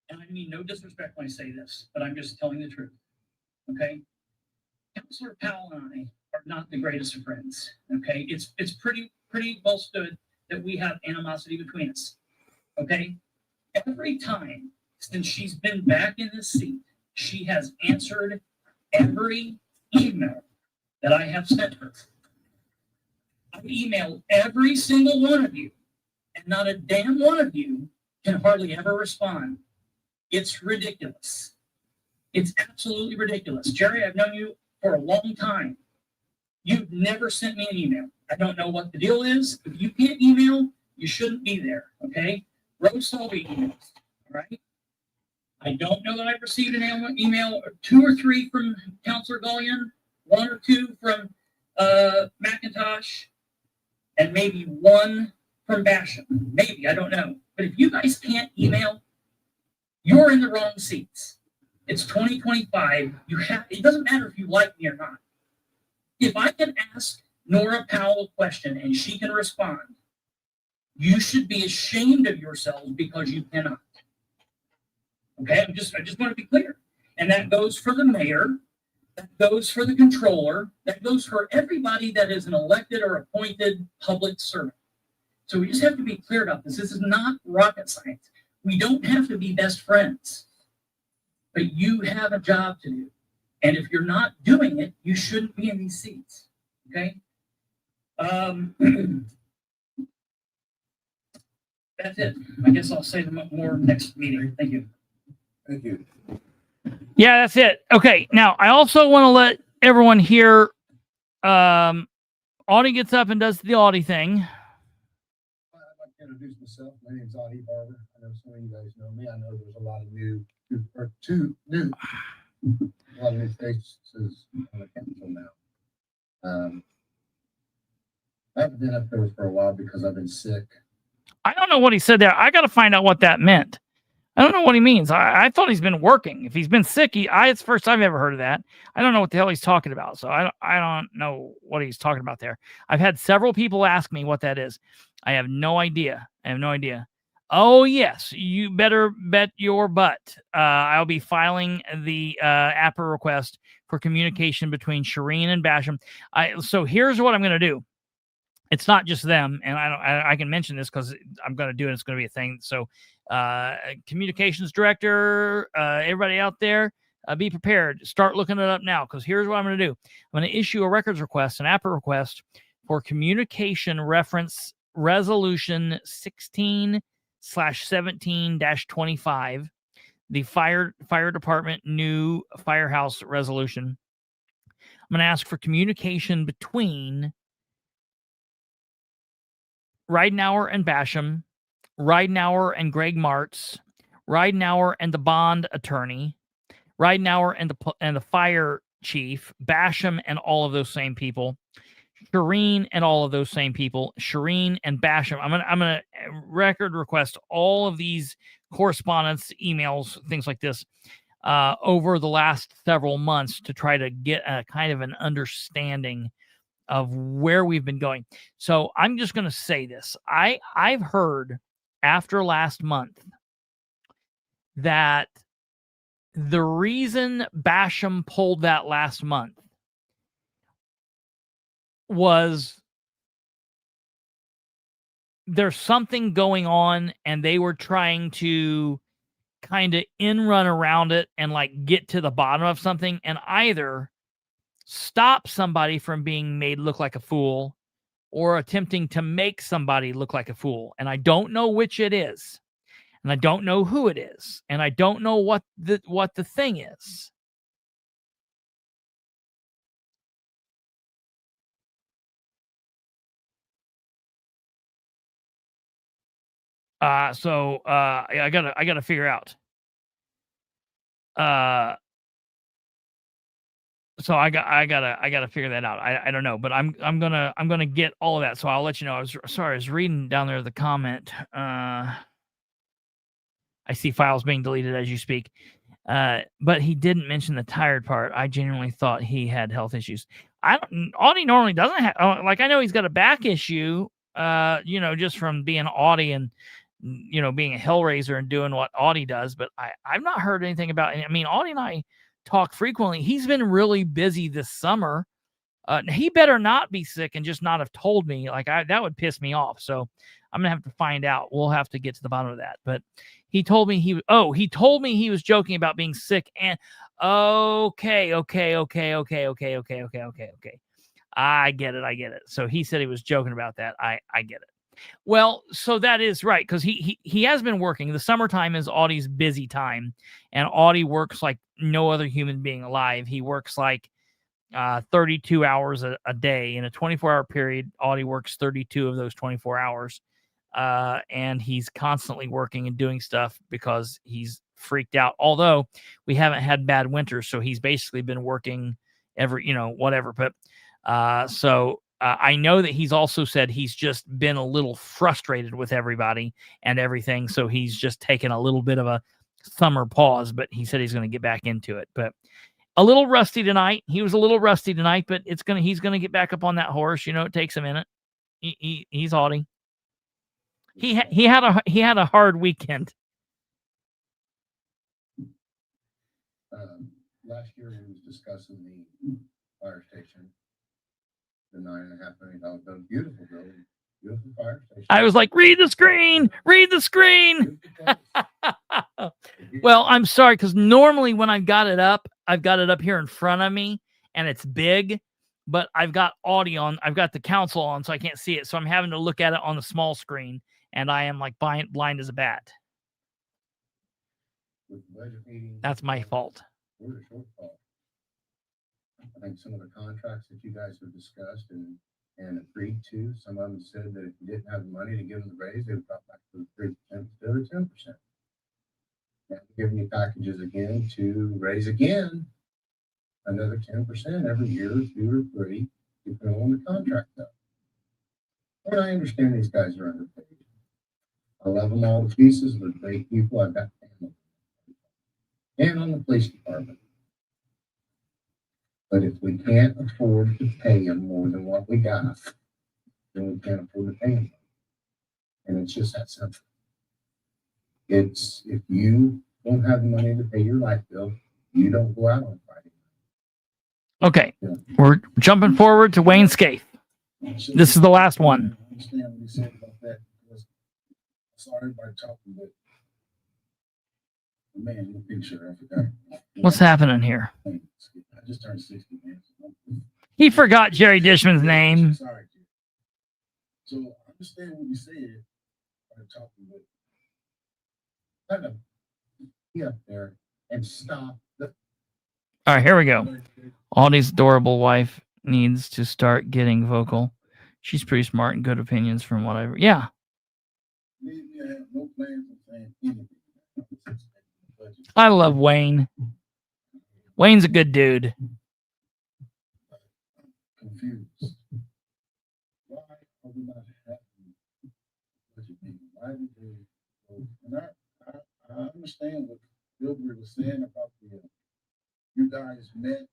And I mean no disrespect when I say this, but I'm just telling the truth. Okay? Councilor Powell and I are not the greatest of friends. Okay? It's pretty well stood that we have animosity between us. Okay? Every time since she's been back in this seat, she has answered every email that I have sent her. I've emailed every single one of you, and not a damn one of you can hardly ever respond. It's ridiculous. It's absolutely ridiculous. Jerry, I've known you for a long time. You've never sent me an email. I don't know what the deal is. If you can't email, you shouldn't be there, okay? Rose Solby emails, all right? I don't know that I've received an email, 2 or 3 from Councilor Gullion, 1 or 2 from McIntosh, and maybe 1 from Basham. Maybe, I don't know. But if you guys can't email, you're in the wrong seats. It's 2025. It doesn't matter if you like me or not. If I can ask Nora Powell question and she can respond, you should be ashamed of yourselves because you cannot. Okay, I just want to be clear. And that goes for the mayor, that goes for the controller, that goes for everybody that is an elected or appointed public servant. So we just have to be clear about this. This is not rocket science. We don't have to be best friends, but you have a job to do. And if you're not doing it, you shouldn't be in these seats. Okay. That's it. I guess I'll say more next meeting. Thank you. Thank you. Yeah, that's it. Okay. Now, I also want to let everyone hear, Audie gets up and does the Audie thing. I'd like to introduce myself. My name's Audie Barber. I know some of you guys know me. I know there's a lot of new faces on the council now. I haven't been up there for a while because I've been sick. I don't know what he said there. I got to find out what that meant. I don't know what he means. I thought he's been working. If he's been sick, it's the first time I've ever heard of that. I don't know what the hell he's talking about. So I don't know what he's talking about there. I've had several people ask me what that is. I have no idea. Oh, yes. You better bet your butt. I'll be filing the APRA request for communication between Shireen and Basham. So here's what I'm going to do. It's not just them, and I can mention this because I'm going to do it. It's going to be a thing. So, communications director, everybody out there, be prepared. Start looking it up now because here's what I'm going to do. I'm going to issue a records request, an APRA request for communication reference resolution 16/17-25, the fire department new firehouse resolution. I'm going to ask for communication between Ridenauer and Basham, Ridenauer and Greg Martz, Ridenauer and the bond attorney, Ridenauer and the fire chief, Basham and all of those same people, Shireen and all of those same people, Shireen and Basham. I'm gonna record request all of these correspondence, emails, things like this, over the last several months to try to get a kind of an understanding of where we've been going. So I'm just going to say this. I've heard after last month that the reason Basham pulled that last month was there's something going on and they were trying to kind of run around it and like get to the bottom of something and either stop somebody from being made look like a fool or attempting to make somebody look like a fool. And I don't know which it is. And I don't know who it is. And I don't know what the thing is. So I gotta figure out. So I gotta figure that out. I don't know, but I'm gonna get all of that. So I'll let you know. I was reading down there the comment. I see files being deleted as you speak. But he didn't mention the tired part. I genuinely thought he had health issues. Audie normally doesn't have, like, I know he's got a back issue, just from being Audie and, being a hellraiser and doing what Audie does, but I've not heard anything about it. I mean, Audie and I talk frequently. He's been really busy this summer. He better not be sick and just not have told me. Like, that would piss me off. So I'm gonna have to find out. We'll have to get to the bottom of that. But he told me he was joking about being sick. And okay. I get it. So he said he was joking about that. I get it. Well, so that is right, because he has been working. The summertime is Audie's busy time, and Audie works like no other human being alive. He works like 32 hours a day in a 24-hour period. Audie works 32 of those 24 hours, and he's constantly working and doing stuff because he's freaked out. Although we haven't had bad winters, so he's basically been working every, whatever. But I know that he's also said he's just been a little frustrated with everybody and everything. So he's just taken a little bit of a summer pause, but he said he's going to get back into it. But a little rusty tonight. He was a little rusty tonight, but he's gonna get back up on that horse. You know, it takes a minute. He's haughty. He had a hard weekend. Last year we was discussing the fire station, the $9.5 million building. Beautiful building, beautiful fire station. I was like, read the screen, read the screen. Well, I'm sorry, because normally when I've got it up here in front of me and it's big, but I've got audio on, I've got the council on, so I can't see it. So I'm having to look at it on the small screen, and I am like blind as a bat. That's my fault. We're a shortfall. I think some of the contracts that you guys have discussed and agreed to, some of them said that if you didn't have the money to give them the raise, they would drop back to the 3% instead of 10%. Now we're giving you packages again to raise again another 10% every year, 2 or 3, depending on the contract though. And I understand these guys are underpaid. I love them all to pieces. They're great people. I've got family. And on the police department. But if we can't afford to pay them more than what we got, then we can't afford to pay them. And it's just that simple. It's, if you don't have the money to pay your light bill, you don't go out on Friday. Okay, we're jumping forward to Wayne Scaife. This is the last one. I understand what you said about that. Sorry everybody talking, but man, your picture, I forgot. What's happening here? I just turned 60, man. He forgot Jerry Dishman's name. Sorry, dude. So I understand what you said by talking, but kind of be up there and stop. All right, here we go. Audie's adorable wife needs to start getting vocal. She's pretty smart and good opinions from what I've... Yeah. No plans on saying anything. I love Wayne. Wayne's a good dude. Confused. Why are we not having budget meeting? Why did they? And I understand what Bilbrey was saying about the you guys met.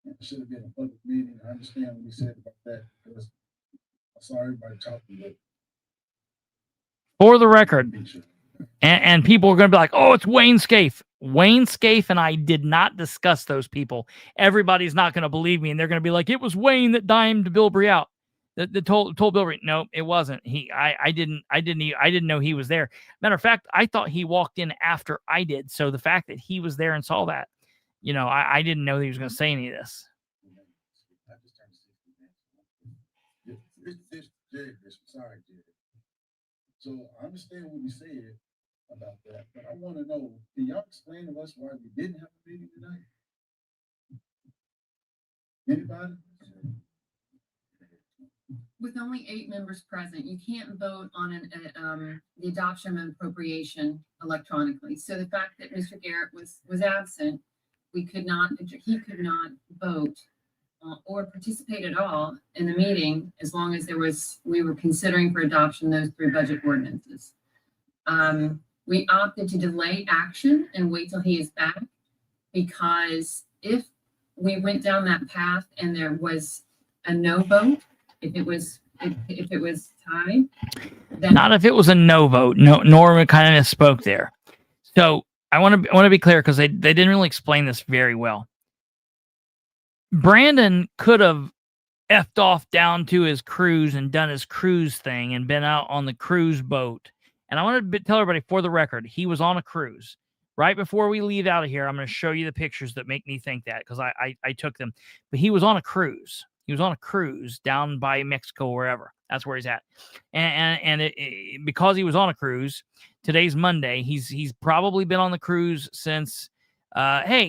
And it should have been a public meeting. I understand what he said about that because I saw everybody talking about. For the record, and people are going to be like, oh, it's Wayne Scaife. Wayne Scaife and I did not discuss those people. Everybody's not going to believe me, and they're going to be like, it was Wayne that dimed Bilbrey out. That told Bilbrey. No, it wasn't. I didn't know he was there. Matter of fact, I thought he walked in after I did. So the fact that he was there and saw that, you know, I didn't know that he was going to say any of this. Sorry, Jerry. So I understand what you said about that, but I want to know, can y'all explain to us why we didn't have a meeting tonight? Anybody? With only 8 members present, you can't vote on the adoption of an appropriation electronically. So the fact that Mr. Garrett was absent, he could not vote or participate at all in the meeting as long as we were considering for adoption those 3 budget ordinances. We opted to delay action and wait till he is back, because if we went down that path and there was a no vote, if it was tied, then not if it was a no vote. No, Norma kind of spoke there. So I want to be clear, because they didn't really explain this very well. Brandon could have effed off down to his cruise and done his cruise thing and been out on the cruise boat. And I want to tell everybody, for the record, he was on a cruise. Right before we leave out of here, I'm going to show you the pictures that make me think that, because I took them. But he was on a cruise. He was on a cruise down by Mexico, wherever. That's where he's at. And because he was on a cruise, today's Monday. He's probably been on the cruise since. To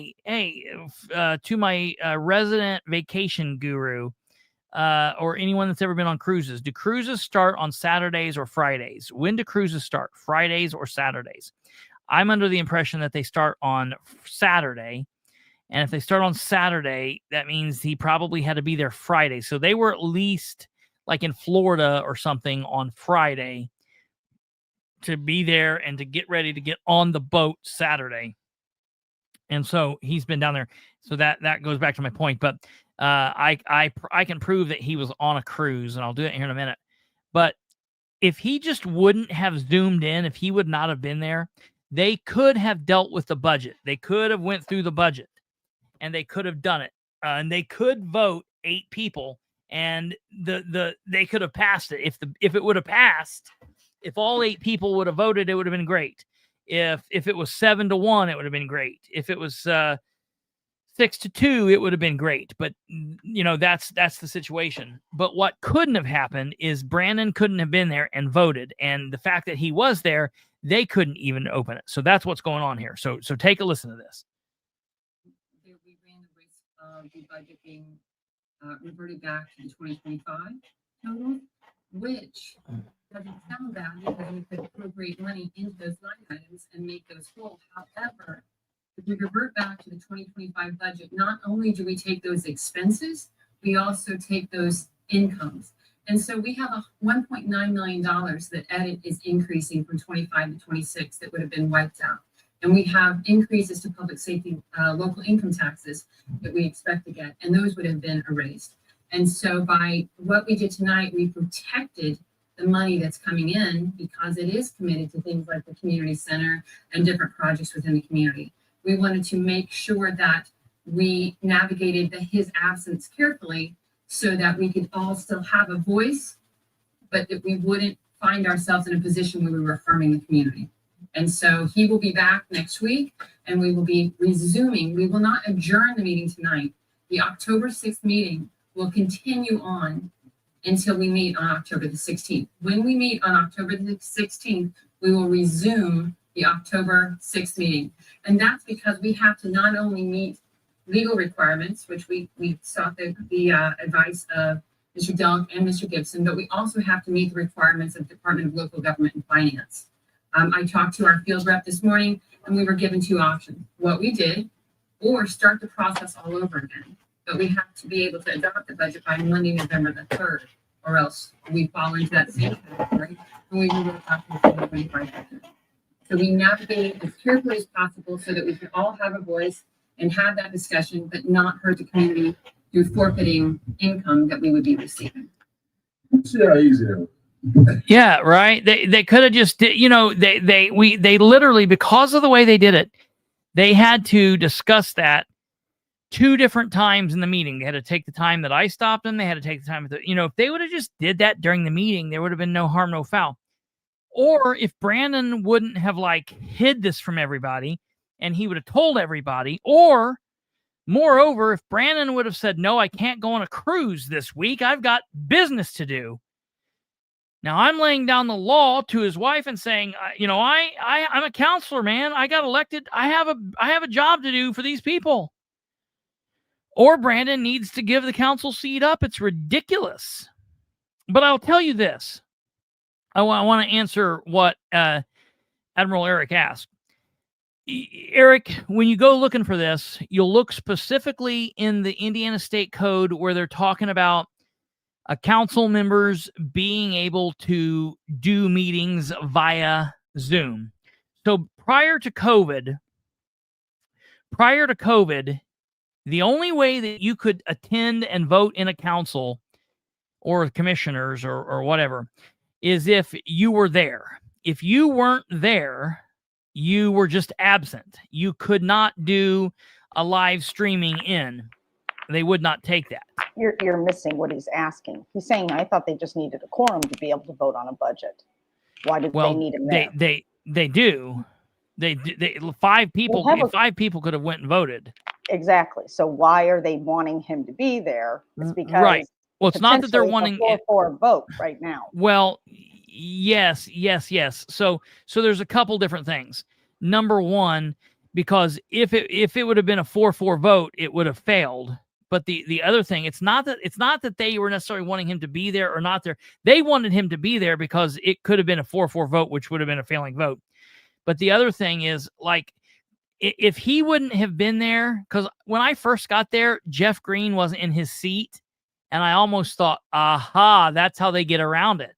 my resident vacation guru, or anyone that's ever been on cruises, do cruises start on Saturdays or Fridays? When do cruises start? Fridays or Saturdays? I'm under the impression that they start on Saturday. And if they start on Saturday, that means he probably had to be there Friday. So they were at least like in Florida or something on Friday to be there and to get ready to get on the boat Saturday. And so he's been down there. So that goes back to my point. But I can prove that he was on a cruise, and I'll do it here in a minute. But if he just wouldn't have zoomed in, if he would not have been there, they could have dealt with the budget. They could have went through the budget, and they could have done it. And they could vote 8 people, and they could have passed it. If it would have passed, if all 8 people would have voted, it would have been great. If it was 7-1, it would have been great. If it was 6-2, it would have been great. But that's the situation. But what couldn't have happened is Brandon couldn't have been there and voted, and the fact that he was there, they couldn't even open it. So that's what's going on here. So take a listen to this. We ran the risk of the budget being reverted back to the 2025 total, which doesn't sound bad because we could appropriate money into those line items and make those whole. However, if we revert back to the 2025 budget, not only do we take those expenses, we also take those incomes. And so we have a $1.9 million that edit is increasing from 25 to 26 that would have been wiped out. And we have increases to public safety, local income taxes that we expect to get, and those would have been erased. And so by what we did tonight, we protected the money that's coming in because it is committed to things like the community center and different projects within the community. We wanted to make sure that we navigated his absence carefully so that we could all still have a voice, but that we wouldn't find ourselves in a position where we were harming the community. And so he will be back next week, and we will be resuming. We will not adjourn the meeting tonight. The October 6th meeting will continue on until we meet on October the 16th. When we meet on October the 16th, we will resume the October 6th meeting. And that's because we have to not only meet legal requirements, which we sought the advice of Mr. Delk and Mr. Gibson, but we also have to meet the requirements of Department of Local Government and Finance. I talked to our field rep this morning, and we were given 2 options: what we did, or start the process all over again. But we have to be able to adopt the budget by Monday, November the 3rd, or else we fall into that same category and we will adopt the 2025 budget. So we navigate it as carefully as possible so that we can all have a voice and have that discussion, but not hurt the community through forfeiting income that we would be receiving. See how easy it is. Yeah, right. They could have just, they literally, because of the way they did it, they had to discuss that 2 different times in the meeting. They had to take the time that I stopped them. They had to take the time if they would have just did that during the meeting, there would have been no harm, no foul. Or if Brandon wouldn't have hid this from everybody and he would have told everybody, or moreover, if Brandon would have said, no, I can't go on a cruise this week, I've got business to do. Now I'm laying down the law to his wife and saying, I'm a counselor, man. I got elected. I have a job to do for these people. Or Brandon needs to give the council seat up. It's ridiculous. But I'll tell you this. I want to answer what Admiral Eric asked. Eric, when you go looking for this, you'll look specifically in the Indiana State Code where they're talking about council members being able to do meetings via Zoom. So prior to COVID, the only way that you could attend and vote in a council or commissioners or whatever is if you were there. If you weren't there, you were just absent. You could not do a live streaming in. They would not take that. You're missing what he's asking. He's saying, I thought they just needed a quorum to be able to vote on a budget. Why did they need him there? They do. They 5 people. We'll 5 people could have went and voted. Exactly. So why are they wanting him to be there? It's because right. Well, it's not that they're wanting a 4-4 vote right now. Well, yes. So there's a couple different things. Number one, because if it would have been a 4-4 vote, it would have failed. But the other thing, it's not that they were necessarily wanting him to be there or not there. They wanted him to be there because it could have been a 4-4 vote, which would have been a failing vote. But the other thing is, if he wouldn't have been there, because when I first got there, Jeff Green wasn't in his seat, and I almost thought, aha, that's how they get around it.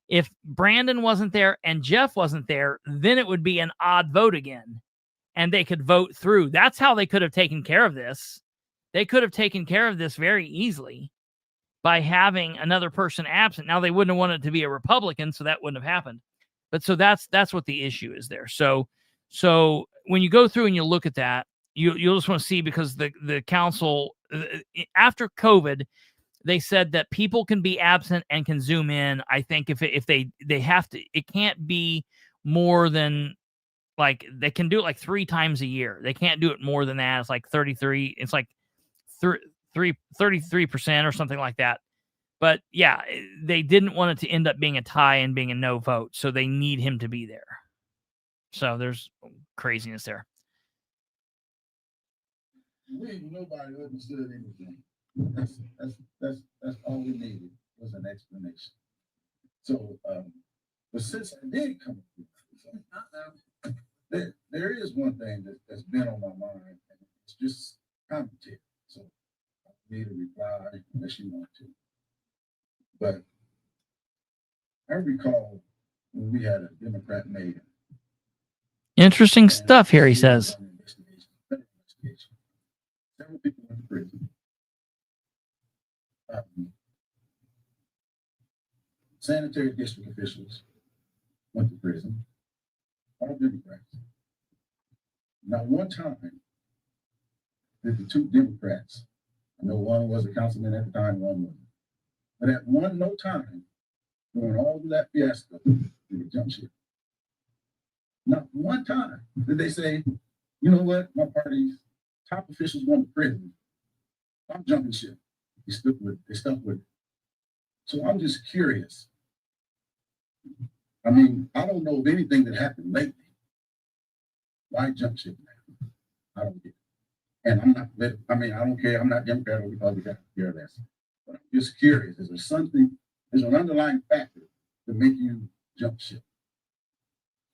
If Brandon wasn't there and Jeff wasn't there, then it would be an odd vote again. and they could vote through. That's how they could have taken care of this. They could have taken care of this very easily by having another person absent. Now, they wouldn't have wanted it to be a Republican, so that wouldn't have happened. But so that's what the issue is there. So when you go through and you look at that, you'll just want to see, because the council, after COVID, they said that people can be absent and can Zoom in. I think if they have to, it can't be more than, like, they can do it like 3 times a year. They can't do it more than that. It's like 33. It's like 33% or something like that. But yeah, they didn't want it to end up being a tie and being a no vote. So they need him to be there. So there's craziness there. Nobody understood anything. That's all we needed was an explanation. So, but since I did come up with there is one thing that's been on my mind, and it's just commentary. So I need a reply unless you want to. But I recall when we had a Democrat mayor. Interesting stuff here, he says. Several people went to prison. Sanitary district officials went to prison. All Democrats. Not one time did the 2 Democrats, I know one was a councilman at the time, one wasn't, but at no time during all of that fiasco, they would jump ship. Not one time did they say, you know what, my party's top officials went to prison. I'm jumping ship. They stuck with it. So I'm just curious. I mean, I don't know of anything that happened lately. Why jump ship now? I don't get it. And I don't care. I'm not Democrat or Republican. I care less. But I'm just curious. Is there something, there's an underlying factor to make you jump ship?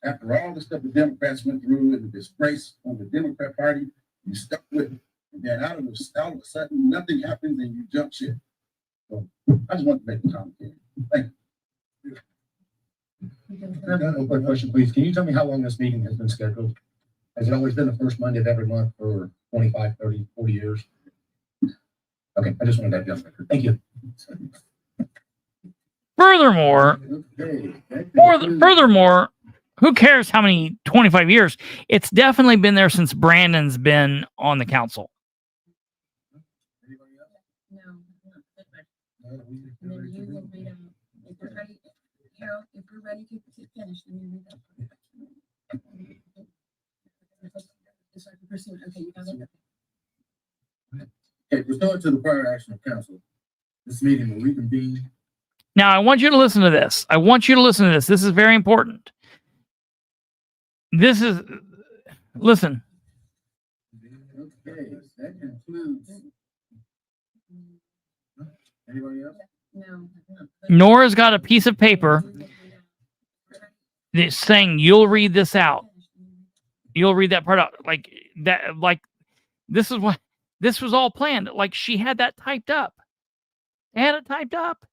After all the stuff the Democrats went through and the disgrace on the Democrat Party, you stuck with it. And then all of a sudden, nothing happens and you jump ship. So I just want to make a comment here. Thank you. No quick question, please. Can you tell me how long this meeting has been scheduled? Has it always been the first Monday of every month for 25, 30, 40 years? Okay, I just wanted that just record. Thank you. Furthermore, who cares how many 25 years? It's definitely been there since Brandon's been on the council. And then you will read them. If we're ready, Harold, if we're ready to finish, then you read that. Okay, you got it. Okay, pursuant to the prior action of council, this meeting will reconvene. Now, I want you to listen to this. This is very important. Listen. Okay, that concludes. Anybody else? No. Nora's got a piece of paper that's saying you'll read this out. You'll read that part out. Like that, like this was all planned. Like she had that typed up. They had it typed up.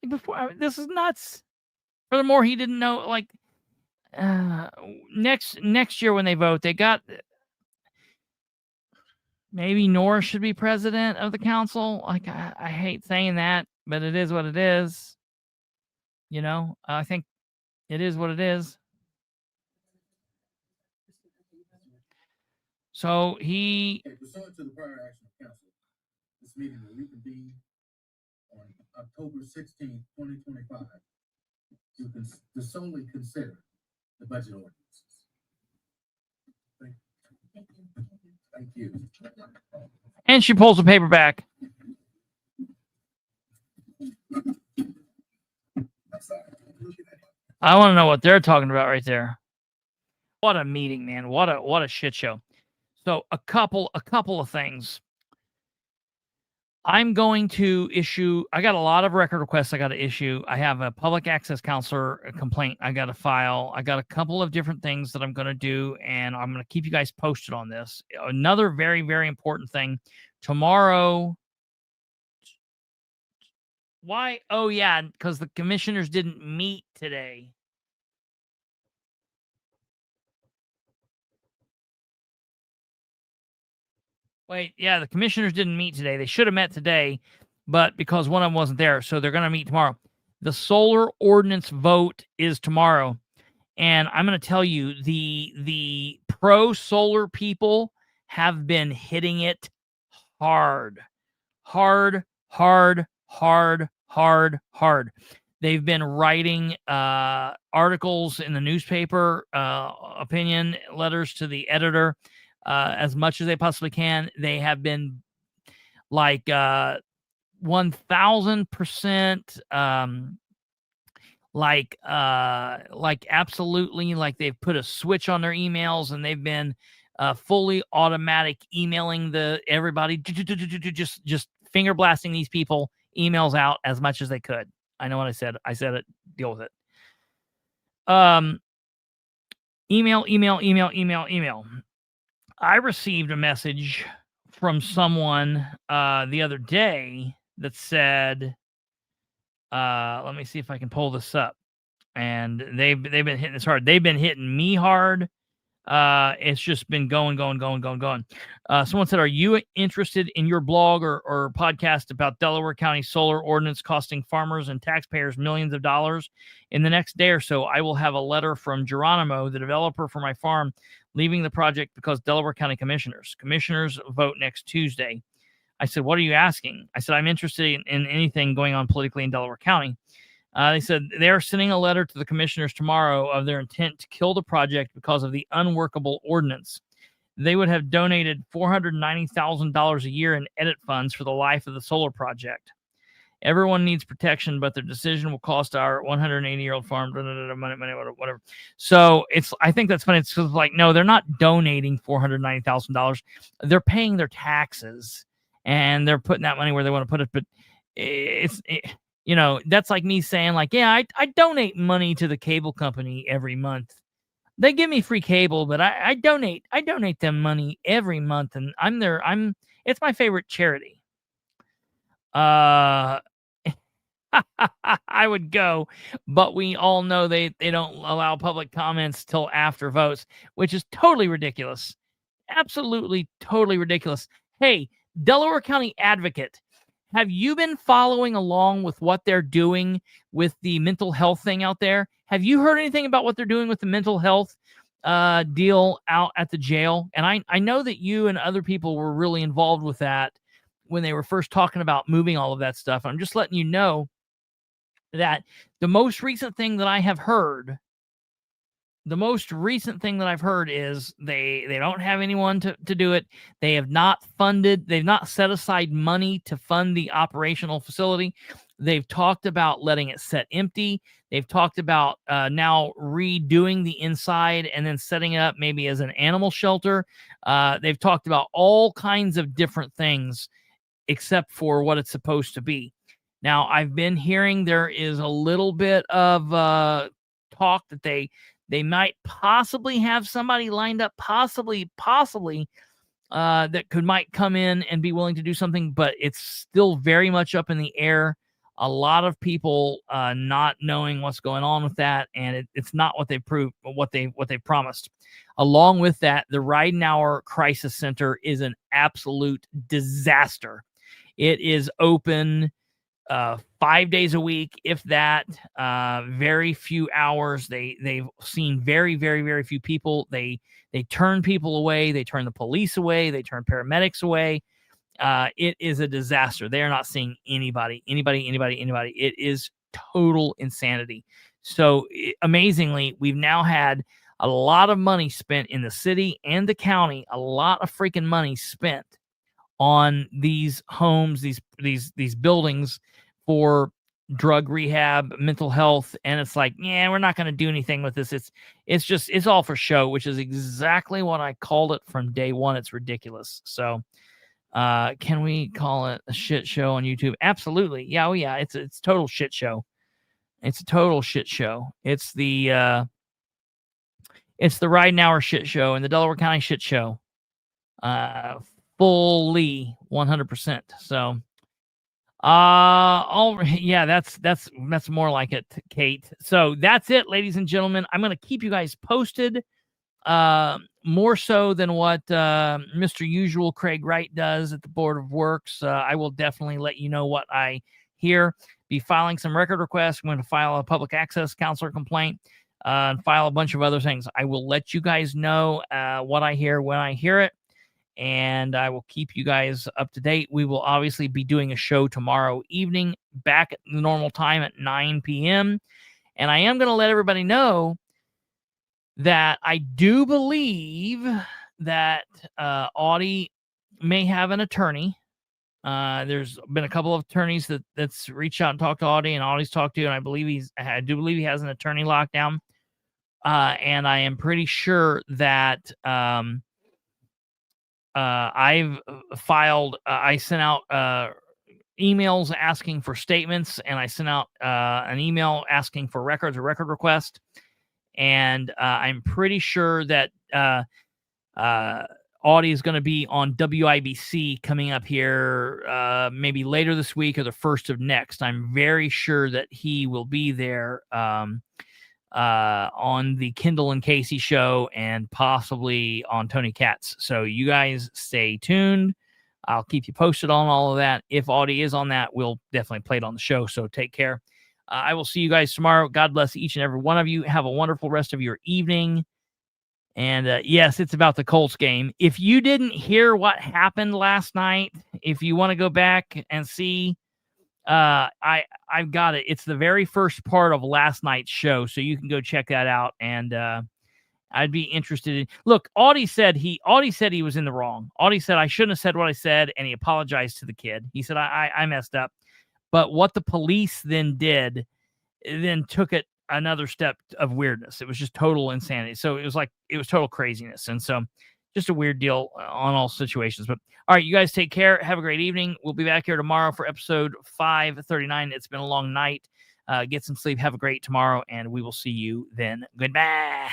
Like before, this is nuts. Furthermore, he didn't know, like, next year when they vote, they got, maybe Nora should be president of the council. Like, I hate saying that, but it is what it is. You know, I think it is what it is. So he. Okay, pursuant to the prior action of council, this meeting will reconvene on October 16th, 2025, to solely consider the budget ordinances. Thank you. And she pulls the paper back. I want to know what they're talking about right there. What a meeting, man. What a shit show. So a couple of things. I'm going to issue, I got a lot of record requests I got to issue. I have a public access counselor complaint I got to file. I got a couple of different things that I'm going to do, and I'm going to keep you guys posted on this. Another very, very important thing. Tomorrow, why? Oh, yeah, because the commissioners didn't meet today. Wait, yeah, the commissioners didn't meet today. They should have met today, but because one of them wasn't there, so they're going to meet tomorrow. The solar ordinance vote is tomorrow, and I'm going to tell you, the pro-solar people have been hitting it hard. They've been writing articles in the newspaper, opinion letters to the editor, as much as they possibly can. They have been like 1000%, like absolutely, like they've put a switch on their emails, and they've been fully automatic emailing everybody, just finger blasting these people emails out as much as they could. I know what I said. I said it. Deal with it. Email. I received a message from someone the other day that said, let me see if I can pull this up. And they've been hitting this hard. They've been hitting me hard. It's just been going. Someone said, are you interested in your blog or podcast about Delaware County solar ordinance costing farmers and taxpayers millions of dollars? In the next day or so, I will have a letter from Geronimo, the developer for my farm, leaving the project because Delaware County commissioners vote next Tuesday. I said, what are you asking? I said, I'm interested in anything going on politically in Delaware County. They said they are sending a letter to the commissioners tomorrow of their intent to kill the project because of the unworkable ordinance. They would have donated $490,000 a year in edit funds for the life of the solar project. Everyone needs protection, but their decision will cost our 180-year-old farm money, whatever. So I think that's funny. It's like, no, they're not donating $490,000. They're paying their taxes, and they're putting that money where they want to put it. But that's like me saying, like, yeah, I donate money to the cable company every month. They give me free cable, but I donate them money every month, and it's my favorite charity. I would go, but we all know they don't allow public comments till after votes, which is totally ridiculous. Absolutely, totally ridiculous. Hey, Delaware County Advocate, have you been following along with what they're doing with the mental health thing out there? Have you heard anything about what they're doing with the mental health deal out at the jail? And I know that you and other people were really involved with that when they were first talking about moving all of that stuff. I'm just letting you know that the most recent thing that I have heard, is they don't have anyone to do it. They have not set aside money to fund the operational facility. They've talked about letting it set empty. They've talked about now redoing the inside and then setting it up maybe as an animal shelter. They've talked about all kinds of different things except for what it's supposed to be. Now, I've been hearing there is a little bit of talk that they might possibly have somebody lined up, possibly that might come in and be willing to do something, but it's still very much up in the air. A lot of people not knowing what's going on with that, and it's not what they proved, but what they promised. Along with that, the Ridenauer Crisis Center is an absolute disaster. It is open 5 days a week, if that. Very few hours. They've seen very, very, very few people. They turn people away. They turn the police away. They turn paramedics away. It is a disaster. They are not seeing anybody. It is total insanity. So amazingly, we've now had a lot of money spent in the city and the county. A lot of freaking money spent on these homes, these buildings for drug rehab, mental health, and it's like, yeah, we're not going to do anything with this. It's all for show, which is exactly what I called it from day one. It's ridiculous. So, can we call it a shit show on YouTube? Absolutely. Yeah, oh yeah, it's total shit show. It's a total shit show. It's the Ridenauer shit show and the Delaware County shit show. Fully 100%. So, that's more like it, Kate. So that's it, ladies and gentlemen. I'm going to keep you guys posted more so than what Mr. Usual Craig Wright does at the Board of Works. I will definitely let you know what I hear. Be filing some record requests. I'm going to file a public access counselor complaint and file a bunch of other things. I will let you guys know what I hear when I hear it, and I will keep you guys up to date. We will obviously be doing a show tomorrow evening back at the normal time at 9 p.m. And I am going to let everybody know that I do believe that Audie may have an attorney. There's been a couple of attorneys that's reached out and talked to Audie, and Audie's talked to, and I do believe he has an attorney lockdown. And I am pretty sure that I've filed. I sent out emails asking for statements, and I sent out an email asking for records, a record request. And I'm pretty sure that Audie is going to be on WIBC coming up here maybe later this week or the first of next. I'm very sure that he will be there on the Kendall and Casey show and possibly on Tony Katz. So you guys stay tuned. I'll keep you posted on all of that. If Audie is on that, we'll definitely play it on the show. So take care. I will see you guys tomorrow. God bless each and every one of you. Have a wonderful rest of your evening. And yes, it's about the Colts game. If you didn't hear what happened last night, if you want to go back and see, I've got it. It's the very first part of last night's show, so you can go check that out. And I'd be interested in. Look, Audie said he was in the wrong. Audie said I shouldn't have said what I said, and he apologized to the kid. He said I messed up. But what the police then did, then took it another step of weirdness. It was just total insanity. So it was total craziness. And so just a weird deal on all situations. But all right, you guys take care. Have a great evening. We'll be back here tomorrow for episode 539. It's been a long night. Get some sleep. Have a great tomorrow, and we will see you then. Goodbye.